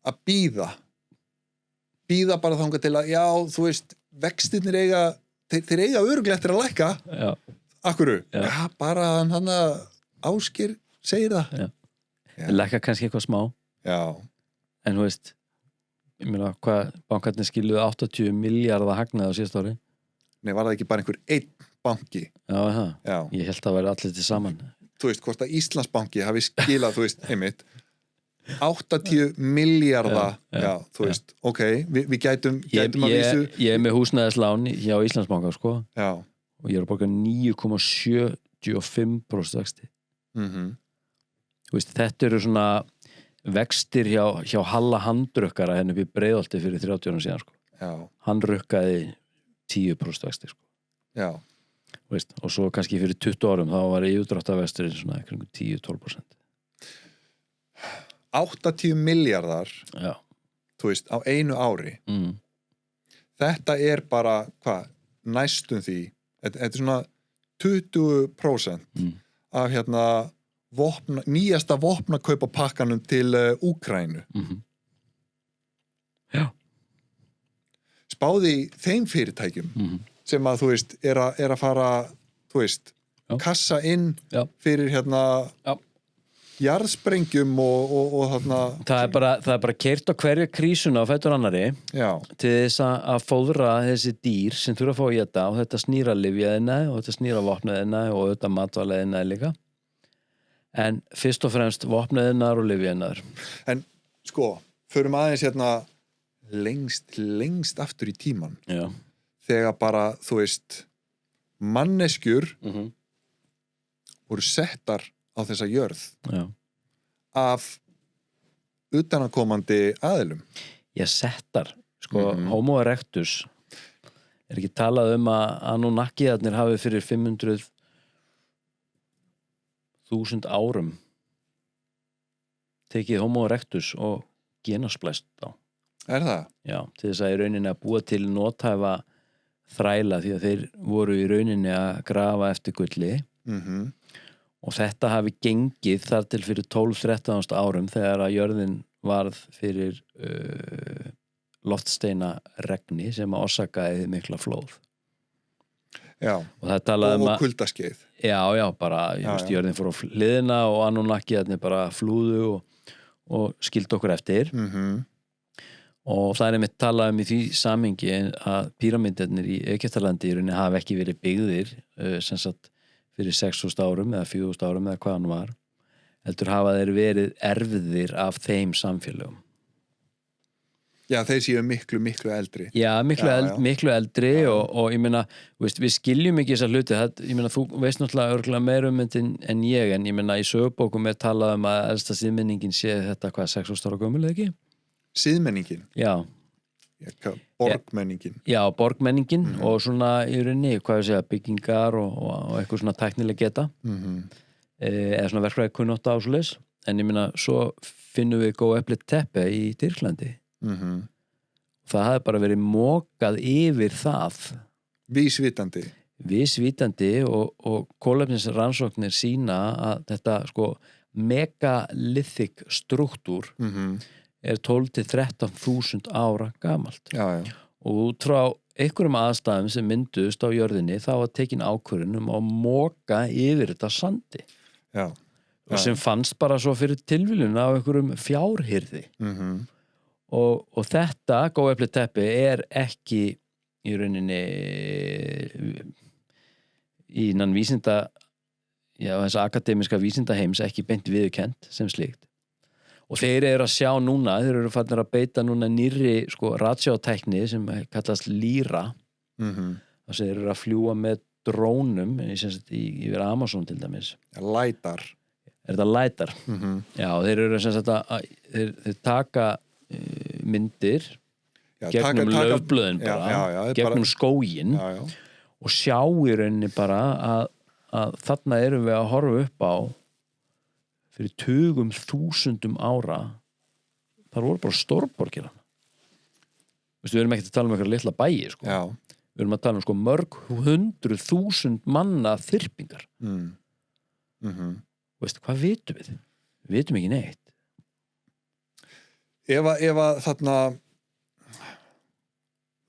að bíða bara þangað til að, já, þú veist vextirnir eiga, þeir eiga örugglega eftir að lækka Já. Akkurru? Já, bara hann að Ásgeir segir það Já. Lækka kannski eitthvað smá Já. En þú veist ég meina, hvað bankarnir skiluðu 80 miljardar hagnaði á síðasta ári Nei, var það ekki bara einhver einn banki? Já, það. Já. Ég held að vera allir til saman Þú veist, hvort að Íslandsbanki hafi skilað, þú veist, einmitt 80 miljardar já, þú veist, ok við gætum að vísu Ég er með húsnæðislán hjá Íslandsbanka sko Já. og ég er að borga 9,75% vexti Þú veist, þetta eru svona vextir hjá Halla handrukkara henni upp í Breiðholti fyrir 30 árum síðan sko. Hann rukkaði 10% vexti sko. Já. Veist, og svo kannski fyrir 20 árum þá var yfirdráttarvexturinn svona kringum 10-12% 80 miljardar Já. þú veist, á einu ári þetta er bara hvað, næstum því þetta er svona 20% af hérna nýjasta vopnakaupapakkanum til Úkraínu Já. Spáði í þeim fyrirtækjum sem að þú veist er að fara, þú veist kassa inn fyrir hérna jarðsprengjum og þarna það er bara keyrt á hverju krísuna á fætur annari til þess að fóðra þessi dýr sem þurfa að fá í þetta og þetta snýra lyfjaðina og þetta snýra vopnaðina og þetta matvælaðina líka en fyrst og fremst vopnaðinar og lyfjaðinar En sko, förum aðeins hérna lengst aftur í tíman þegar bara, þú veist manneskjur voru settar á þessa jörð af utanakomandi aðilum settar, sko Homo erectus er ekki talað að Anunnakiðarnir hafi fyrir 500.000 árum tekið Homo erectus og genosplæst á það? Já, til þess að í rauninni að búa til nothæfa þræla því að þeir voru í rauninni að grafa eftir gulli og þetta hafi gengið þar til fyrir 12-13 árum þegar að jörðin varð fyrir loftsteina regni sem að orsakaði mikla flóð og kuldaskeið bara, jörðin fór á hliðina og Anunnakiðarnir bara flúðu og skildu okkur eftir og það er einmitt talað í því samhengi að píramídarnir í Egyptalandi í rauninni hafi ekki verið byggðir sem sagt fyrir 6.000 árum eða 4.000 árum eða hvað hann var heldur hafa þeir verið erfðir af þeim samfélögum Já, þeir séu miklu eldri. Já, miklu eldri og ég meina, veist, við skiljum ekki þessa hluti, ég meina, þú veist náttúrulega örgulega meira en ég, en ég meina, í sögubókum talað að elsta siðmenningin sé þetta, 6 ára gömul, ekki? Siðmenningin? Já. Borgmenningin? Já, borgmenningin og svona í rauninni, hvað ég segja, byggingar og eitthvað svona tæknileg geta eða svona verkfræði kunnátta á svoleiðis, en ég meina, svo finnum við Göbekli Tepe í Tyrklandi. Það hafði bara verið mokað yfir það vísvitandi og kolefnisrannsóknir sína að þetta sko megalithic struktúr er 12-13.000 ára gamalt og út frá einhverjum aðstæðum sem mynduðust á jörðinni þá var tekin ákvörðun að moka yfir þetta sandi og sem fannst bara svo fyrir tilviljun á einhverjum fjárhirði og þetta Göbekli Tepe ekki í rauninni innan vísinda þess akademiska vísindaheims ekki beint viðurkennt sem slíkt og þeir eru að sjá núna, þeir eru fannir að beita núna nýrri sko ratsjátækni sem kallast Lyra þess að þeir eru að fljúga með drónum yfir Amazon til dæmis Lætar þetta lætar já, þeir eru sem sagt að þeir taka myndir gegnum laufblöðin bara, gegnum skóginn og sjá í rauninni bara að þarna erum við að horfa upp á fyrir tugum þúsundum ára þar voru bara stórborgir við erum ekki að tala um eitthvað litla bæi sko. Við erum að tala um sko mörg 100.000 manna þyrpingar veistu, hvað vitum við? Við vitum ekki neitt Ef að þarna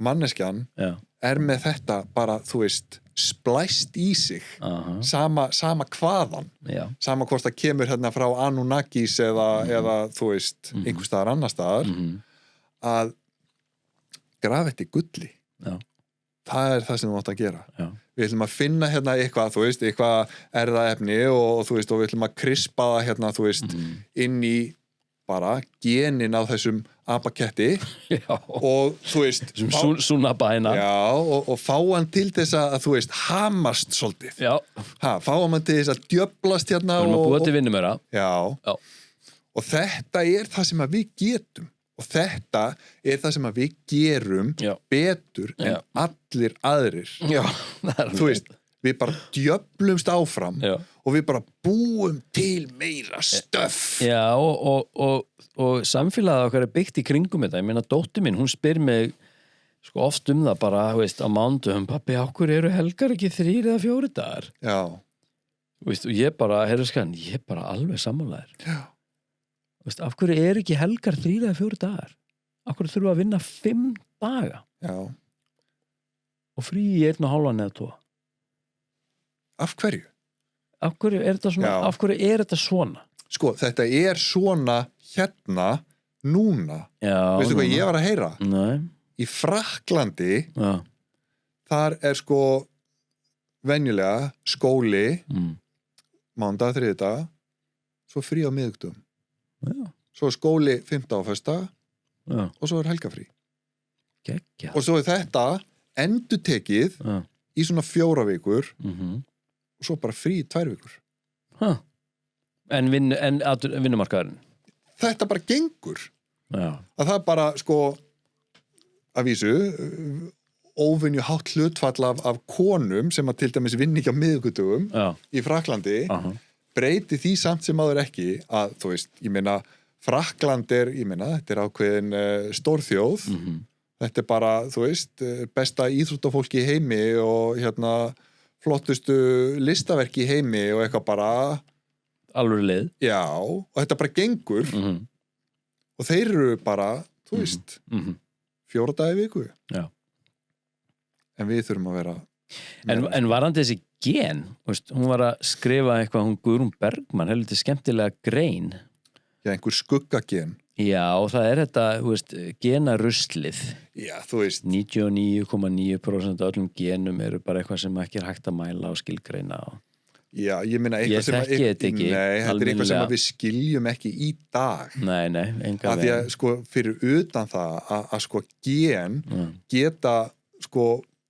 manneskjan er með þetta bara, þú veist, splæst í sig sama hvaðan sama hvort það kemur hérna frá Anunnakis eða þú veist, einhvers staðar annar staðar að grafetti gulli það er það sem þú átt að gera við ætlum að finna hérna eitthvað, þú veist, eitthvað erfðaefni og þú veist, og við ætlum að krispa það hérna, þú veist, inn í bara genin á þessum apaketti og þú veist og fá hann til þess að þú veist, hamast svolítið fá hann til þess að djöflast hérna og þetta er það sem að við getum og þetta er það sem að við gerum betur en allir aðrir þú veist, við bara djöflumst áfram og við bara búum til meira stöff og samfélagið okkar er byggt í kringum þetta, ég meina dóttir mín, hún spyr mig sko oft það bara, veist, á mánudögum, pabbi, okkur eru helgar ekki 3 eða 4 dagar veist, og ég bara, ég bara alveg sammálaður veist, af hverju eru ekki helgar 3 eða 4 dagar af hverju þurfum að vinna 5 daga og frí í 1,5 eða 2 Af hverju? Af hverju er þetta svona? Sko, þetta er svona hérna núna. Veistu hvað ég var að heyra? Nei. Í Frakklandi þar er sko venjulega skóli mánudag, þriðjudag svo frí á miðvikudögum. Svo er skóli 5. og 1. og svo er helgafrí. Og svo er þetta endurtekið í svona 4 vikur og svo bara frí 2 vikur En vinnumarkaðurinn? Þetta bara gengur að það bara sko að vísu óvenju hátt hlutfall af konum sem að til dæmis vinni ekki á miðvikudögum í Frakklandi breyti því samt sem áður ekki að þú veist, ég meina Frakkland þetta er ákveðin stórþjóð þetta er bara, þú veist, besta íþróttafólki í heimi og hérna flottustu listaverki í heimi og eitthvað bara alveg leið og þetta bara gengur og þeir eru bara, þú veist 4 daga í viku en við þurfum að vera en varandi þessi gen veist, hún var að skrifa eitthvað hún Guðrún Bergmann, heldur skemmtilega grein einhver skuggagen og það er þetta, þú veist, genaruslið þú veist 99,9% af öllum genum eru bara eitthvað sem ekki er hægt að mæla og skilgreina Já, ég meina Ég þekki þetta ekki Nei, þetta er eitthvað sem almennilega. við skiljum ekki í dag. Nei, enga Af því að sko fyrir utan það að sko gen geta sko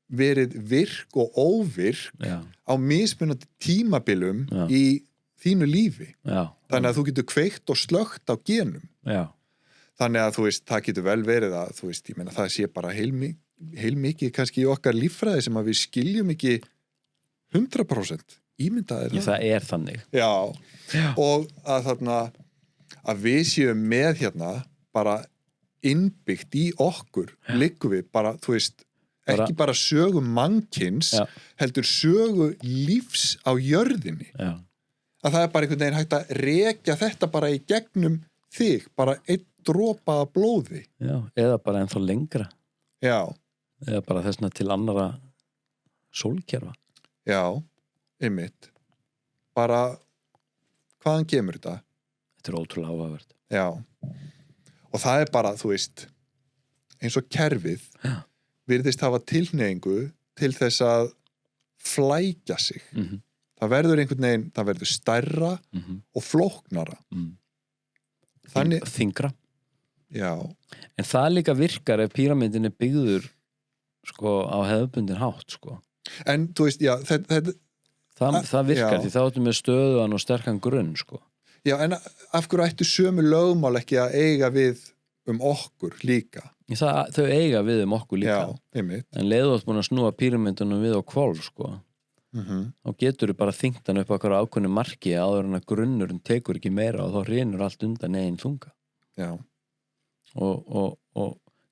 verið virk og óvirk á mismunandi tímabilum í þínu lífi. Þannig að þú getur kveikt og slökkt á genum. Þannig að þú veist, það getur vel verið að þú veist, ég meina það sé bara heilmikið kannski í okkar líffræði sem að við skiljum ekki 100%. Ímyndaðir það er þannig. Já, og að þarna að við séum með hérna bara innbyggt í okkur liggum við bara, þú veist, ekki bara sögu mannkins heldur sögu lífs á jörðinni. Að það er bara einhvern veginn hægt að rekja þetta bara í gegnum þig, bara einn dropa af blóði. Já, eða bara ennþá lengra. Já. Eða bara þessna til annara sólkerfa. Já, einmitt. Bara, hvaðan kemur þetta? Þetta er ótrúlega áhugavert. Já. Og það er bara, þú veist, eins og kerfið virðist hafa tilhneigingu til þess að flækja sig. Það verður einhvern veginn, það verður stærra og flóknara. Þannig þyngra. Já. En það líka virkar ef píramídin er byggður sko á hefðbundin hátt sko. En þú veist, já, það virkar því þá ertu með stöðuan og sterkan grunn sko. Já, en af hverju ættu sömu lögmál ekki að eiga við okkur líka? Þau eiga við okkur líka. Já, einmitt. En leiðu átt búin að snúa píramídunum við á hvolf sko. Þá getur þú bara þyngt hann upp á hverju ákveðnu marki áður en að grunnurinn tekur ekki meira og þá hrynur allt undan eigin þunga. Já. Og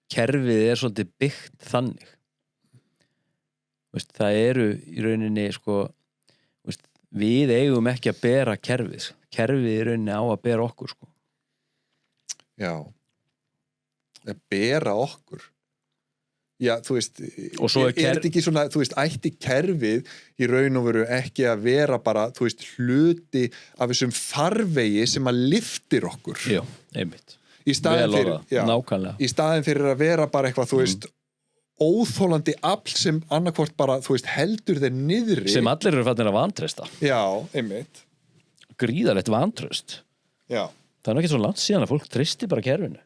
kerfið er svolítið byggt þannig. Veist, það eru í rauninni sko, veist, við eigum ekki að bera kerfið. Kerfið í rauninni á að bera okkur sko. Já. Að bera okkur. Já, þú veist, er þetta ekki svona, þú veist, ætti kerfið í raun og veru ekki að vera bara, þú veist, hluti af þessum farvegi sem að lyftir okkur. Já, einmitt. Í staðin fyrir að vera bara eitthvað, þú veist, óþólandi afl sem annarkvort bara, þú veist, heldur þeir niðri. Sem allir eru fannir að vantreysta. Já, einmitt. Gríðarlegt vantraust. Já. Það er ekki svo langt síðan að fólk treysti bara kerfinu.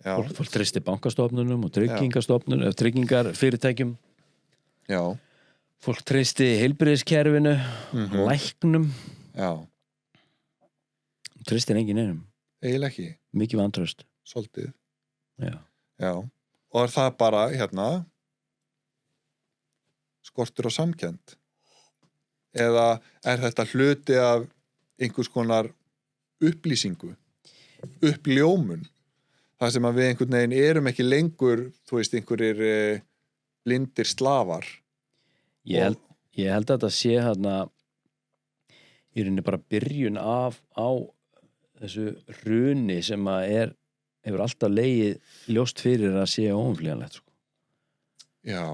Já. Fólk treysti bankastofnunum og tryggingastofnunum, tryggingarfyrirtækjum. Já. Fólk treysti heilbrigðiskerfinu, læknum. Já. Treystir engin einum. Eiginlega ekki. Mikið vantraust. Svolítið. Já. Já. Og er það bara, hérna, skortur á samkennd? Eða er þetta hluti af einhvers konar upplýsingu? Uppljómun? Það sem að við einhvern veginn erum ekki lengur, þú veist, einhverjir blindir slafar. Ég held að þetta sé hérna í rauninni bara byrjun á þessu hruni sem að hefur alltaf legið ljóst fyrir að sé óumflýjanlegt sko. Já.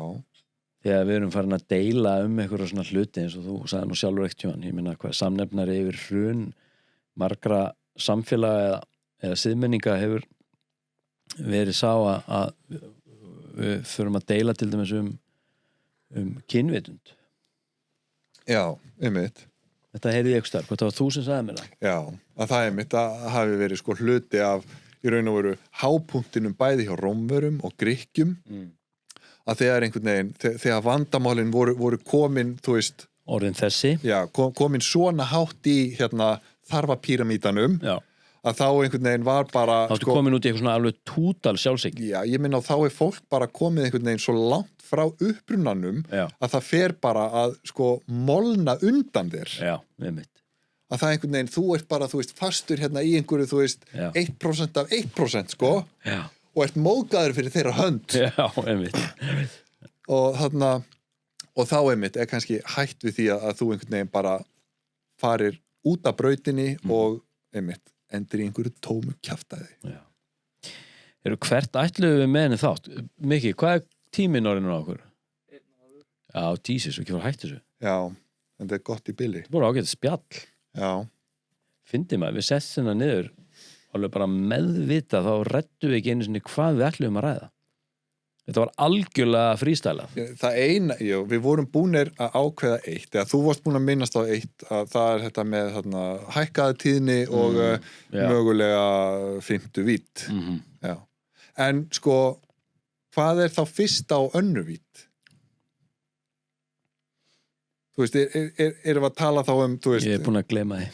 Þegar við erum farin að deila einhverja svona hluti eins og þú sagði nú sjálfur ekkert tjóðan, ég meina hvað samnefnari yfir hrun margra samfélaga eða siðmenninga hefur verið sá að við förum að deila til dæmis kynvitund. Já, einmitt. Þetta heyrði ég ekki starf, hvað það var þú sem sagði mér það? Já, að það einmitt að hafi verið sko hluti af í raun og veru hápunktinum bæði hjá Rómverum og Grikkjum að þegar einhvern veginn, þegar vandamálin voru komin, þú veist orðin þessi, já, komin svona hátt í hérna þarfapíramídanum já. Að þá einhvern veginn var bara þá ertu komin út í eitthvað svona alveg tútal sjálfsíki. Já, ég minna þá er fólk bara komið einhvern veginn svo langt frá upprunanum að það fer bara að sko molna undan þér. Já, einmitt. Að það einhvern veginn, þú ert bara, þú veist, fastur hérna í einhverju, þú veist, 1% af 1%, sko, já. Og ert móðgæður fyrir þeirra hönd. Já, einmitt. Og þarna, og þá einmitt kannski hætt við því að þú einhvern veginn bara farir út af brautinni og einmitt endur í einhverju tómu kjaftaði. Já. Hvert ætluðum við með henni þátt? Mikki, hvað er tíminn orðinu á okkur? 1 ára. Já, Jesus, við ekki fara að hætta þessu. Já, en það er gott í bili. Það voru ágætt spjall. Já. Fyndi maður, við settum það niður alveg bara meðvita, þá rættum við ekki einu sinni hvað við ætluðum að ræða. Þetta var algjörlega frístælað. Það eina, við vorum búnir að ákveða eitt, eða þú varst búin að minnast á eitt, að það þetta með þarna, hækkaða tíðni og mögulega 5. vídd. Já. En sko, hvað þá fyrsta og önnu vídd? Þú veist, erum við að tala þá þú veist... Ég búin að gleyma því.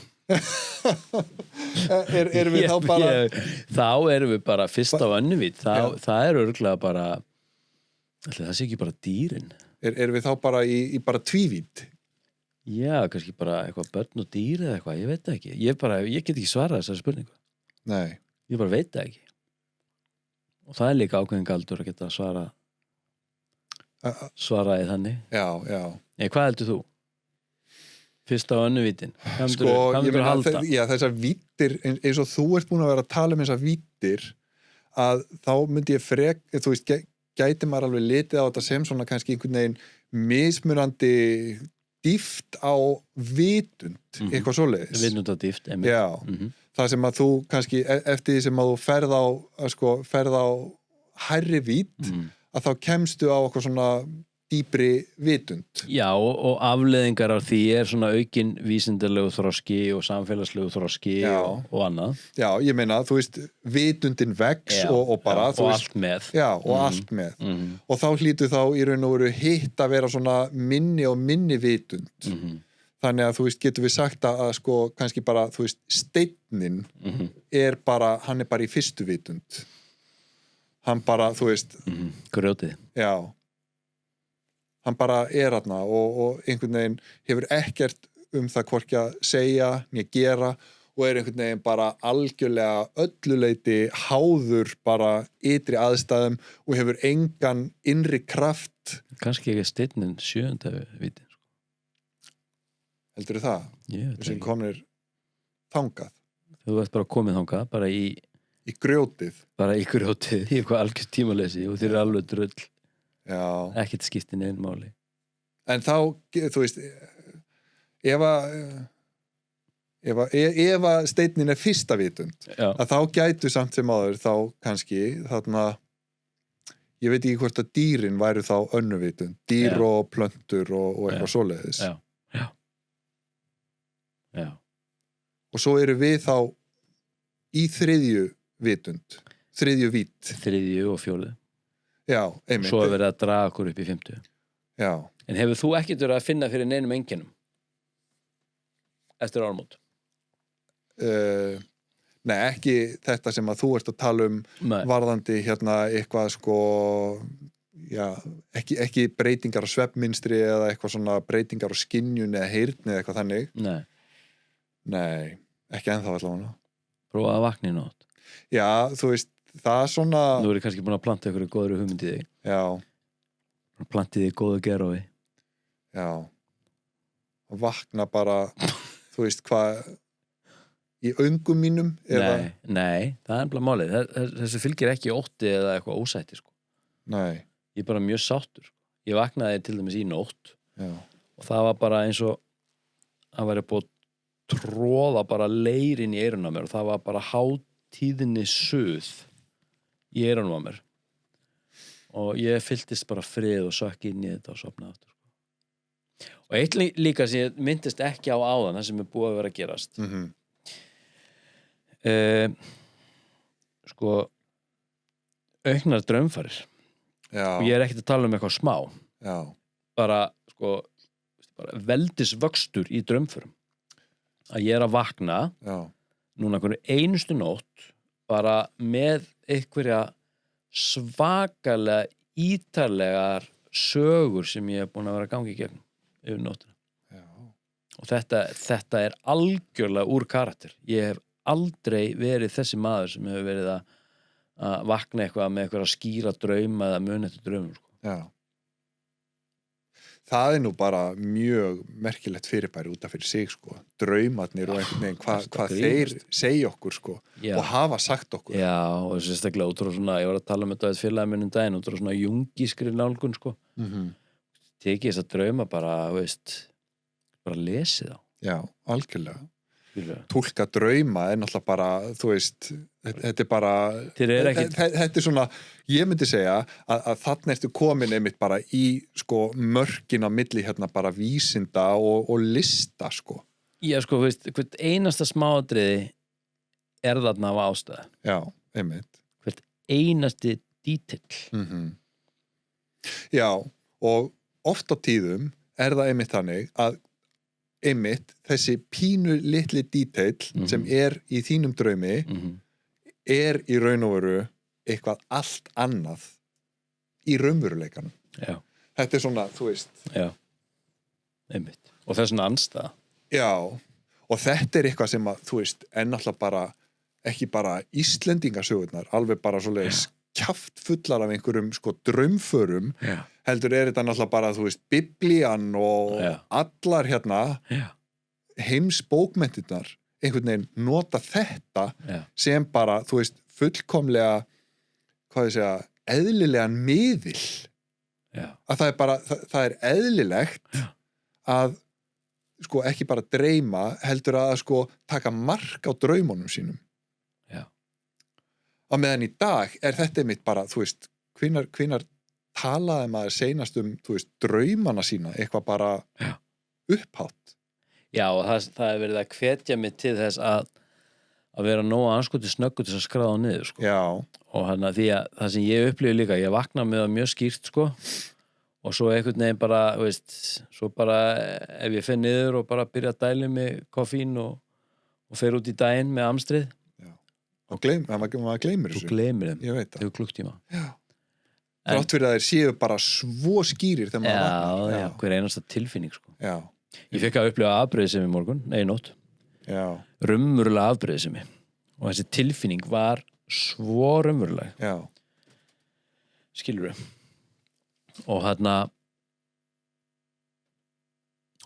Erum við þá bara... Þá erum við bara fyrsta og önnu vídd. Það örugglega bara... Það sé ekki bara dýrin. Erum við þá bara í bara tvívídd? Já, kannski bara eitthvað börn og dýr eða eitthvað, ég veit það ekki. Ég get ekki svarað þessari spurningu. Nei. Ég bara veit það ekki. Og það er líka ákveðin galdur að geta svaraði þannig. Já. Hvað heldur þú? Fyrsta og önnu víddin. Sko, ég meina, þessar víddir, eins og þú ert búin að vera að tala þessar víddir, að þá myndi ég þú veist, gæti maður alveg litið á þetta sem svona kannski einhvern veginn mismunandi dýft á vitund, eitthvað svoleiðis. Vitundadýft, einmitt. Já, það sem að þú kannski, eftir því sem að þú ferð á hærri vídd, að þá kemstu á eitthvað svona dýpri vitund. Já, og afleiðingar af því svona aukin vísindalegu þroski og samfélagslegu þroski og annað. Já, ég meina, þú veist, vitundin vex og bara... og allt með. Já, og allt með. Og þá hlýtur þá í raun og veru hitt að vera svona minni og minni vitund. Þannig að, þú veist, getur við sagt að sko, kannski bara, þú veist, steinninn hann er bara í fyrstu vitund. Hann bara, þú veist... Grjótið. Já. Hann bara þarna og einhvern veginn hefur ekkert það hvorki að segja né gera og einhvern veginn bara algjörlega ölluleiti háður bara ytri aðstæðum og hefur engan innri kraft. Kannski ekki steinnin 7. víddin. Heldurðu það? Sem komnir þangað. Þú ert bara komið þangað, bara í grjótið. Bara í grjótið, í eitthvað algjört tímaleysi og þeir alveg drull. Já. Ekkert skipti neinn máli. En þá, þú veist, ef að steinnin er fyrsta vitund, að þá gætu samt sem áður þá kannski þarna, ég veit ekki hvort að dýrin væru þá önnu vitund, dýr og plöntur og eitthvað svoleiðis. Já. Og svo eru við þá í 3. vitund, 3. vídd. 3. og 4. Já, einmitt. Svo er verið að draga okkur upp í 50. Já. En hefur þú ekkert verið að finna fyrir neinum einkennum? Eftir áramót? Nei, ekki þetta sem að þú ert að tala varðandi hérna eitthvað sko, já, ekki breytingar á svefnmynstri eða eitthvað svona breytingar á skynjun eða heyrn eða eitthvað þannig. Nei, ekki ennþá allavega. Prófa að vakna í nótt. Já, þú veist, það svona... Nú er ég kannski búin að planta ykkur góður hugmynd í þig. Já. Plantið þig góðu gerói. Já. Og vakna bara, þú veist hvað, í öngum mínum? Nei, það er bara málið. Þessu fylgir ekki ótti eða eitthvað ósætti, sko. Nei. Ég er bara mjög sáttur. Ég vaknaði til dæmis í nótt. Já. Og það var bara eins og að væri búið að tróða bara leirinn í eyrun á mér og það var bara hátíðinni suð í eyrunum á mér og ég fylltist bara frið og sökk inn í þetta og sofnaði aftur. Og eitt líka sem ég myndist ekki á áðan, það sem er búið að vera að gerast. Sko, auknar draumfarir. Já. Og ég er ekkert að tala um eitthvað smá. Já. Bara, sko, bara veldisvöxtur í draumförum. Að ég er að vakna, núna einhverju einustu nótt, bara með einhverja svakalega ítarlegar sögur sem ég hef búin að vera að gangi í gegnum yfir nóttina. Já. Og þetta er algjörlega úr karakter. Ég hef aldrei verið þessi maður sem hefur verið að vakna eitthvað með eitthvað að skýra drauma eða muni eftir draumum. Sko. Já. Það er nú bara mjög merkilegt fyrirbæri út af fyrir sig, sko. Draumarnir og einhvern veginn hvað þeir segja okkur, sko. Já. Og hafa sagt okkur. Já, og sérstaklega út frá svona, ég var að tala með þetta félagi minn daginn, út frá svona jungískri nálgun, sko. Tekið þess að drauma bara, veist, bara lesið á. Já, algjörlega. túlka drauma náttúrulega bara, þú veist þetta bara þetta svona, ég myndi segja að þarna ertu komin einmitt bara í sko mörkin á milli hérna bara vísinda og lista sko. Já sko, veist, hvert einasta smáatriði þarna af ástæðu. Já, einmitt. Hvert einasti dítill. Já, og oft á tíðum það einmitt þannig að einmitt þessi pínu litli dítill sem í þínum draumi í raun og veru eitthvað allt annað í raunveruleikanum. Já. Þetta svona, þú veist. Já, einmitt. Og það svona andstæða. Já, og þetta eitthvað sem að, þú veist, náttúrulega bara, ekki bara Íslendingasögurnar, alveg bara svoleiðis kjaftfullar af einhverjum sko draumförum, heldur þetta náttúrulega bara, þú veist, Biblían og allar hérna heimsbókmenntirnar einhvern veginn nota þetta sem bara, þú veist, fullkomlega hvað ég segja, eðlilegan miðil. Að það bara, það eðlilegt að sko ekki bara dreyma, heldur að sko taka mark á draumunum sínum. Á meðan í dag þetta einmitt bara, þú veist, hvenær talaði maður seinast þú veist, draumana sína, eitthvað bara upphátt. Já, og það verið að hvetja mig til þess að vera nógu anskoti snöggur til að skráða niður, sko. Já. Og hann að því að það sem ég upplifi líka, ég vakna með það mjög skýrt, sko, og svo einhvern veginn bara, veist, svo bara ef ég fer niður og bara byrja að dæla með koffín og fer út í daginn með amstrið. Og maður gleymir þessu. Þú gleymir þeim. Ég veit það. Þegar klukktíma. Já. Þrátt fyrir að þeir séu bara svo skýrir þegar maður vaknar. Já, hver einasta tilfinning, sko. Já. Ég fekk að upplifa afbrýðisemi í morgun, í nótt. Já. Raunverulega afbrýðisemi. Og þessi tilfinning var svo raunveruleg. Já. Skilurðu. Og þarna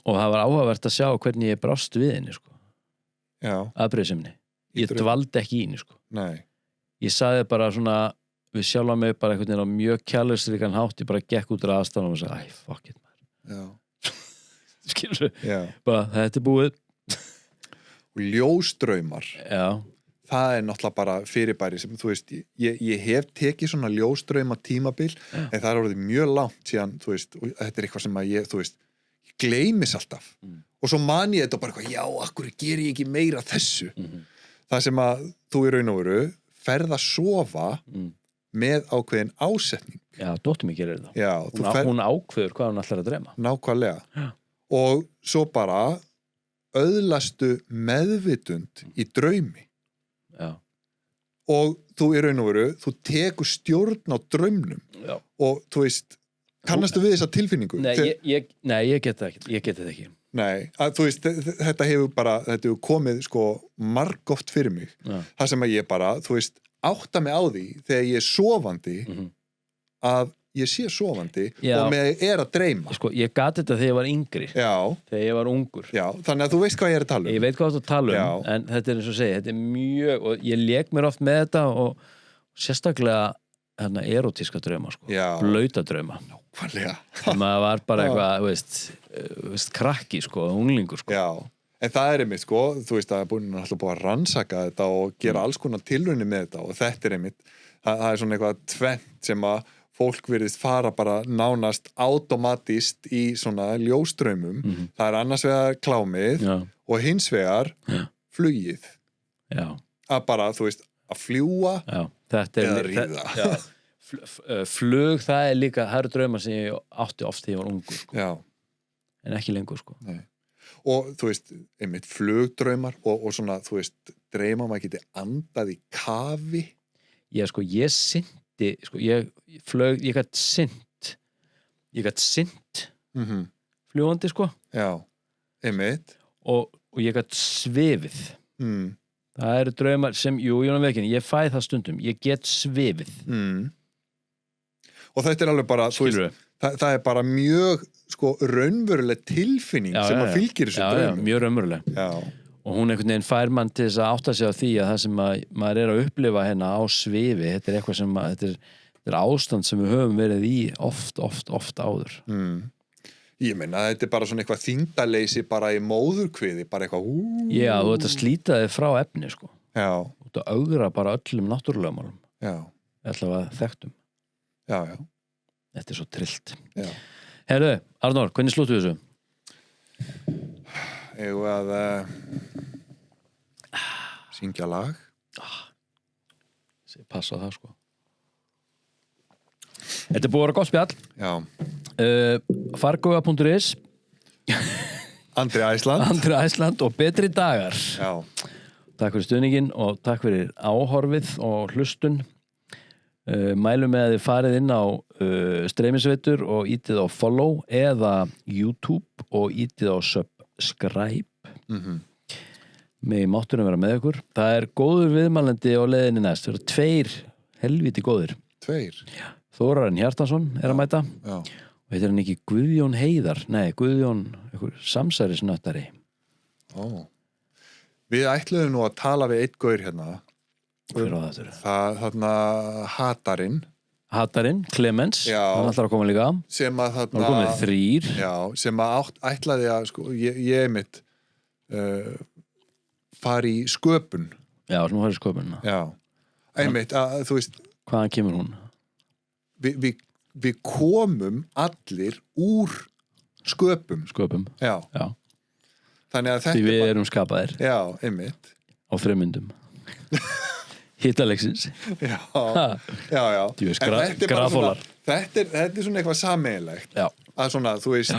og það var áhugavert að sjá hvernig ég brást við henni, sko. Já. Afbrýðiseminni. Ég dvaldi ekki í henni, sko. Nei. Ég sagði bara svona við sjálfa mig bara einhvern veginn á mjög kjærleiksríkan hátt, ég bara gekk út úr aðstæðanum og sagði, fuck it, maður. Já. Skilur Já. Bara, þetta búið. Og ljósdraumar. Já. Það náttúrulega bara fyrirbæri sem, þú veist, ég hef tekið svona ljósdrauma tímabil, en það orðið mjög langt síðan, þú veist, og þetta eitthvað sem að ég, þú veist, ég gleymis alltaf. Og svo man ég þetta og bara eitthvað, já, akkur ger ég ekki meira þessu. Það sem að þú í raun og veru ferð að sofa með ákveðin ásetning. Já, dóttir mig gerir það. Já, hún ákveður hvað hún ætlar að dreyma. Nákvæmlega. Já. Og svo bara öðlastu meðvitund í draumi. Já. Og þú í raun og veru, þú tekur stjórn á draumnum. Já. Og þú veist, kannastu við þessa tilfinningu? Nei, ég get það ekki. Ég get þetta ekki. Nei, að þú veist, þetta hefur komið sko margoft fyrir mig. Það sem að ég bara, þú veist, átta mig á því þegar ég sofandi að ég sé sofandi og með að dreyma. Sko, ég gat þetta þegar ég var yngri. Já. Þegar ég var ungur. Já, þannig að þú veist hvað ég að tala um. Ég veit hvað þú tala um, en þetta eins og segja, þetta mjög, og ég lék mér oft með þetta og sérstaklega erotíska drauma, sko. Já. Blauta drauma. Nákvæmlega. Maður var bara eitthvað, veist, krakki, sko, unglingur, sko. Já, en það einmitt, sko, þú veist, það alltaf búið að rannsaka þetta og gera alls konar tilraunir með þetta og þetta einmitt, það svona eitthvað tvennt sem að fólk virðist fara bara nánast automatist í svona ljósdraumum. Það annars vegar klámið og hins vegar flugið. Já. Að bara, þú veist, að fljúa eða ríða. Flug, það líka, það eru draumar sem ég átti oft þegar ég var ungur, sko. Já. En ekki lengur, sko. Nei. Og þú veist, einmitt flugdraumar og svona, þú veist, dreyma maður geti andað í kafi. Já, sko, ég synti, sko, ég gat synt fljúandi, sko. Já, einmitt. Og ég gat svifið. Það eru draumar sem, ég fæ það stundum, ég get svifið. Og þetta alveg bara, þú veist, það bara mjög, sko, raunveruleg tilfinning sem að fylgir þessu draumum. Já, mjög raunveruleg. Já. Og hún einhvern veginn fær mann til þess að átta sig á því að það sem maður að upplifa hérna á svifi, þetta eitthvað sem þetta er ástand sem við höfum verið í oft áður. Ég meina, þetta bara svona eitthvað þyngdarleysi bara í móðurkviði, bara eitthvað Já, þú ert að slíta þig frá efni, sko. Já. Þú ert að augra bara öllum náttúrulega málum. Já. Allavega þekktum. Já. Þetta svo trillt. Já. Herru, Arnór, hvernig slúttu þessu? Eigum að syngja lag. Passa það, sko. Þetta búið að vera gott spjall. Já. Fargoga.is Andri Æsland og Betri dagar. Já. Takk fyrir stuðningin og takk fyrir áhorfið og hlustun. Mælum með að þið farið inn á streymisveitur og ítið á follow eða YouTube og ítið á subscribe. Með mátturum vera með ykkur. Það er góður viðmælandi á leiðinni næst. Það eru 2 helviti góðir. 2? Já. Þórarinn Hjartarsson er að mæta. Já. Og heitir hann ekki Guðjón Heiðar? Nei, Guðjón samsærisnöttari. Við ætluðum nú að tala við einn gaur hérna. Hver á þetta? Þarna Hatarinn, Clemens. Já. Hann ætlar að koma líka. Sem að þarna... Hann komið 3. Já, sem að ætlaði að, sko, ég mitt fari í sköpun. Já, sem hún fari í sköpun. Já. Einmitt, að þú veist... Hvaðan kemur hún? Við komum allir úr sköpum. Já. Þannig að þetta... Því við erum skapaðir. Já, einmitt. Á 3 myndum. Hittalegsins. Já. Þú veist, grafólar. Þetta er svona eitthvað sameiginlegt. Já. Að svona, þú veist,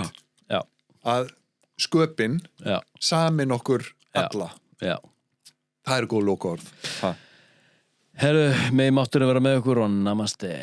að sköpin samin okkur alla. Já. Það er góð lokaorð. Herru, megi mátturinn vera með okkur og namaste.